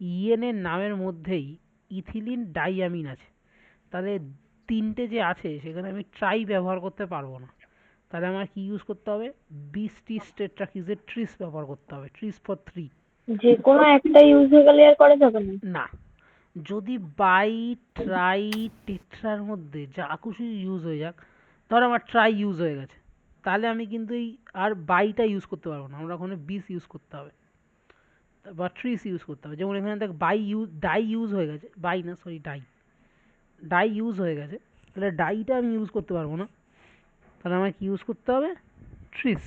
ইএন এর নামের মধ্যেই ইথিলিন ডাইঅ্যামিন আছে, তাহলে তিনটে যে আছে সেখানে আমি ট্রাই ব্যবহার করতে পারবো না। তাহলে আমার কি ইউজ করতে হবে, বিস টেট্রাকিজের ট্রিস ব্যবহার করতে হবে, ট্রিস ফর 3। যে কোনো একটা ইউজ হয়ে গেলে আর করা যাবে না? না, যদি বাই ট্রাই টেট্রার মধ্যে যা খুশি ইউজ হয়ে যাক, ধর আমার ট্রাই ইউজ হয়ে গেছে, তাহলে আমি কিন্তু এই আর বাইটা ইউজ করতে পারবো না, আমরা ওখানে বিস ইউজ করতে হবে বা ট্রিস ইউজ করতে হবে। যেমন এখানে দেখ ডাই ইউজ হয়ে গেছে, বাই না সরি ডাই ইউজ হয়ে গেছে, তাহলে ডাইটা আমি ইউজ করতে পারবো না, তাহলে আমাকে কি ইউজ করতে হবে, ট্রিস।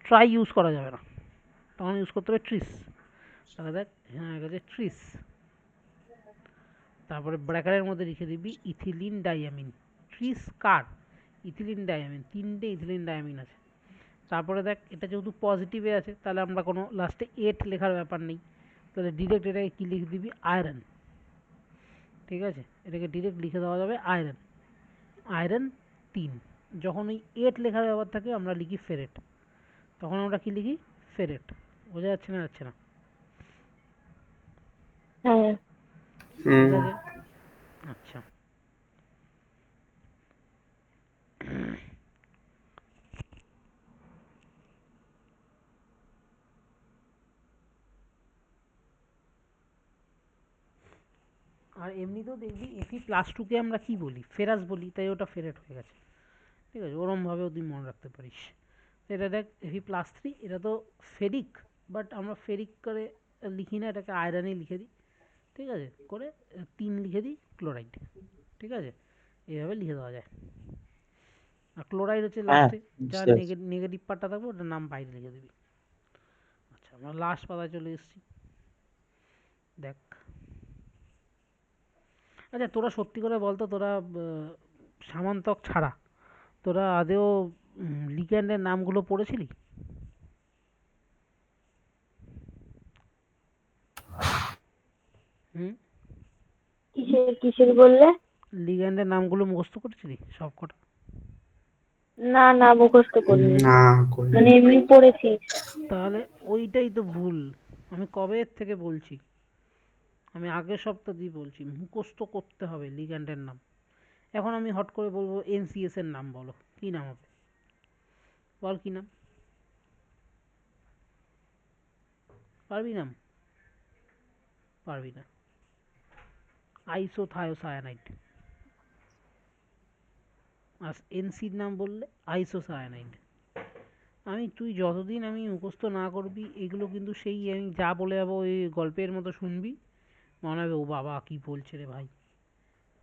ট্রাই ইউজ করা যাবে না, তখন ইউজ করতে হবে ট্রিস। তাহলে দেখ এখানে হয়ে গেছে ট্রিস, তারপরে ব্র্যাকেটের মধ্যে লিখে দিবি ইথিলিন ডাইঅ্যামিন। ট্রিস কার, ইথিলিন ডাইঅ্যামিন, তিনটে ইথিলিন ডাইঅ্যামিন আছে। তারপরে দেখ এটা যেহেতু পজিটিভে আছে, তাহলে আমরা কোনো লাস্টে এট লেখার ব্যাপার নেই, তাহলে ডিরেক্ট এটাকে কী লিখে দিবি, আয়রন। ঠিক আছে, এটাকে ডিরেক্ট লিখে দেওয়া যাবে আয়রন, আয়রন 3। যখন ওই এট লেখার ব্যাপার থাকে আমরা লিখি ফেরেট, তখন আমরা কি লিখি, ফেরেট। বোঝা যাচ্ছে না, যাচ্ছে না? হ্যাঁ। হুম। ঠিক আছে, আচ্ছা। আর এমনিতেও দেখবি Fe+2 কে আমরা কি বলি, ফেরাস বলি, তাই ওটা ফেরেট হয়ে গেছে। ঠিক আছে, ওরমভাবেও তুই মনে রাখতে পারিস। এটা দেখ Fe+3, এটা তো ফেরিক, বাট আমরা ফেরিক করে লিখি না, এটাকে আয়রনই লিখে দিই। ঠিক আছে, করে 3 লিখে দিই ক্লোরাইড। ঠিক আছে, এইভাবে লিখে দেওয়া যায়। আর ক্লোরাইড হচ্ছে হ্যাঁ লাস্টে, যা বুঝতে পারছি। নেগেটিভ পার্টটা থাকবে ওটার নাম বাইরে লিখে দিবি। আচ্ছা আমরা লাস্ট পাতায় চলে এসেছি, দেখ। আচ্ছা তোরা সত্যি করে বলতো, তোরা সামান্তক ছাড়া তোরা আদেও লিগ্যান্ডের নামগুলো পড়েছিলি? হুম, কিসের কিসের বললে? লিগ্যান্ডের নামগুলো মুখস্থ করেছিলি সব কটা? না না, মুখস্থ করিনি, না করিনি। মানে এমনি পড়েছি। তাহলে ওইটাই তো ভুল। আমি কবে থেকে বলছি, আমি আগের সপ্তাহ দিয়ে বলছি মুখস্থ করতে হবে লিগ্যান্ডের নাম। এখন আমি হট করে বলবো এনসিএস এর নাম বলো, কি নাম হবে? বল কি নাম, পারবি নাম? পারবি না। আইসোথায়োসায়ানাইড। আর এনসির নাম বললে আইসোসায়ানাইড। তুই যতদিন আমি মুখস্থ না করবি এগুলো কিন্তু সেই আমি যা বলে যাবো ওই গল্পের মতো শুনবি, মনে হবে ও বাবা কি বলছে রে ভাই,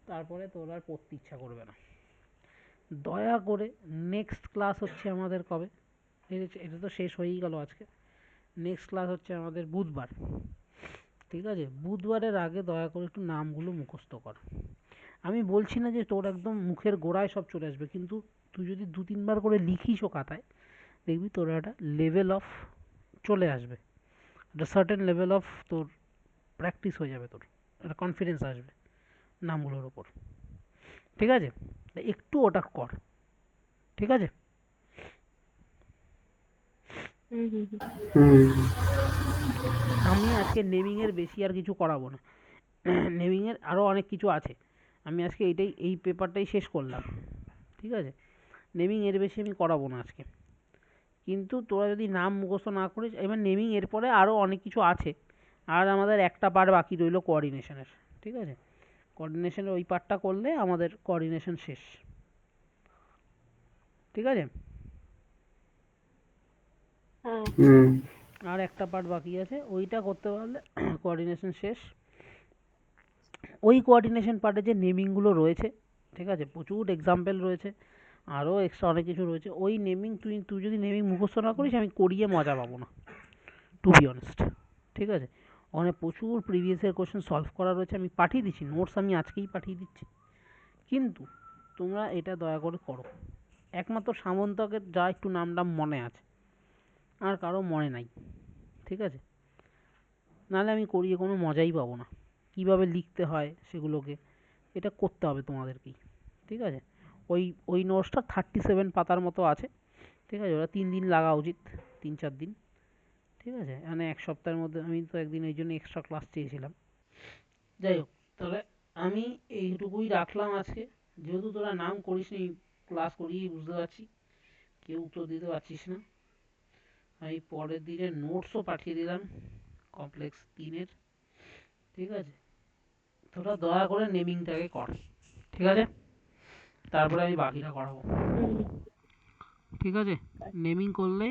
তারপরে তোর আর পড়তে ইচ্ছা করবে না। দয়া করে নেক্সট ক্লাস হচ্ছে আমাদের কবে, এটা তো শেষ হয়েই গেল আজকে। নেক্সট ক্লাস হচ্ছে আমাদের বুধবার, ঠিক আছে? বুধবারের আগে দয়া করে একটু নামগুলো মুখস্থ কর। আমি বলছি না যে তোর একদম মুখের গোড়ায় সব চলে আসবে, কিন্তু তুই যদি 2-3 বার করে লিখিসও খাতায়, দেখবি তোর একটা লেভেল অফ চলে আসবে, একটা সার্টেন লেভেল অফ তোর প্র্যাকটিস হয়ে যাবে, তোর একটা কনফিডেন্স আসবে নামগুলোর ওপর, ঠিক আছে? একটু ওটা কর, ঠিক আছে? হুম হুম হুম। হুম। আমি আজকে নেমিংয়ের বেশি আর কিছু করাবো না। নেমিংয়ের আরও অনেক কিছু আছে, আমি আজকে এই পেপারটাই শেষ করলাম, ঠিক আছে? নেমিং এর বেশি আমি করাবো না আজকে। কিন্তু তোরা যদি নাম মুখস্থ না করিস, এবার নেমিং এরপরে আরও অনেক কিছু আছে। আর আমাদের একটা পার্ট বাকি রইলো কোঅর্ডিনেশনের, ঠিক আছে? কোঅর্ডিনেশনের ওই পার্টটা করলে আমাদের কোঅর্ডিনেশন শেষ, ঠিক আছে? হ্যাঁ। হুম। আর একটা পার্ট বাকি আছে, ওইটা করতে পারলে কোঅর্ডিনেশন শেষ। ওই কোঅর্ডিনেশন পার্টে যে নেমিংগুলো রয়েছে, ঠিক আছে, প্রচুর এক্সাম্পল রয়েছে, আরও এক্সট্রা অনেক কিছু রয়েছে। ওই নেমিং তুই যদি নেমিং মুখস্থ না করিস আমি করিয়ে মজা পাবো না, টু বি অনেস্ট, ঠিক আছে? ওখানে প্রচুর প্রিভিয়াস ইয়ার কোশ্চেন সলভ করা রয়েছে, আমি পাঠিয়ে দিচ্ছি নোটস, আমি আজকেই পাঠিয়ে দিচ্ছি। কিন্তু তোমরা এটা দয়া করে করো। একমাত্র সামন্তকের যা একটু নাম মনে আছে, আর কারো মনে নাই, ঠিক আছে? নাহলে আমি করিয়ে কোনো মজাই পাবো না। কীভাবে লিখতে হয় সেগুলোকে, এটা করতে হবে তোমাদেরকেই, ঠিক আছে? ওই নোটসটা 37 পাতার মতো আছে, ঠিক আছে? ওরা 3 দিন লাগা উচিত, 3-4 দিন, ঠিক আছে? মানে এক সপ্তাহের মধ্যে, আমি তো একদিন এই জন্য এক্সট্রা ক্লাস চেয়েছিলাম। যাই হোক, তাহলে আমি এইটুকুই রাখলাম আজকে। যেহেতু তোরা নাম করিস নি, ক্লাস করিয়ে বুঝতে পারছি কেউ উত্তর দিতে পারছিস না, আমি পরের দিনের নোটসও পাঠিয়ে দিলাম কমপ্লেক্স 3-এর, ঠিক আছে? তোরা দয়া করে নেমিংটাকে কর, ঠিক আছে? তারপরে আমি বাকিটা করাবো, হুম। ঠিক আছে? নেমিং করলে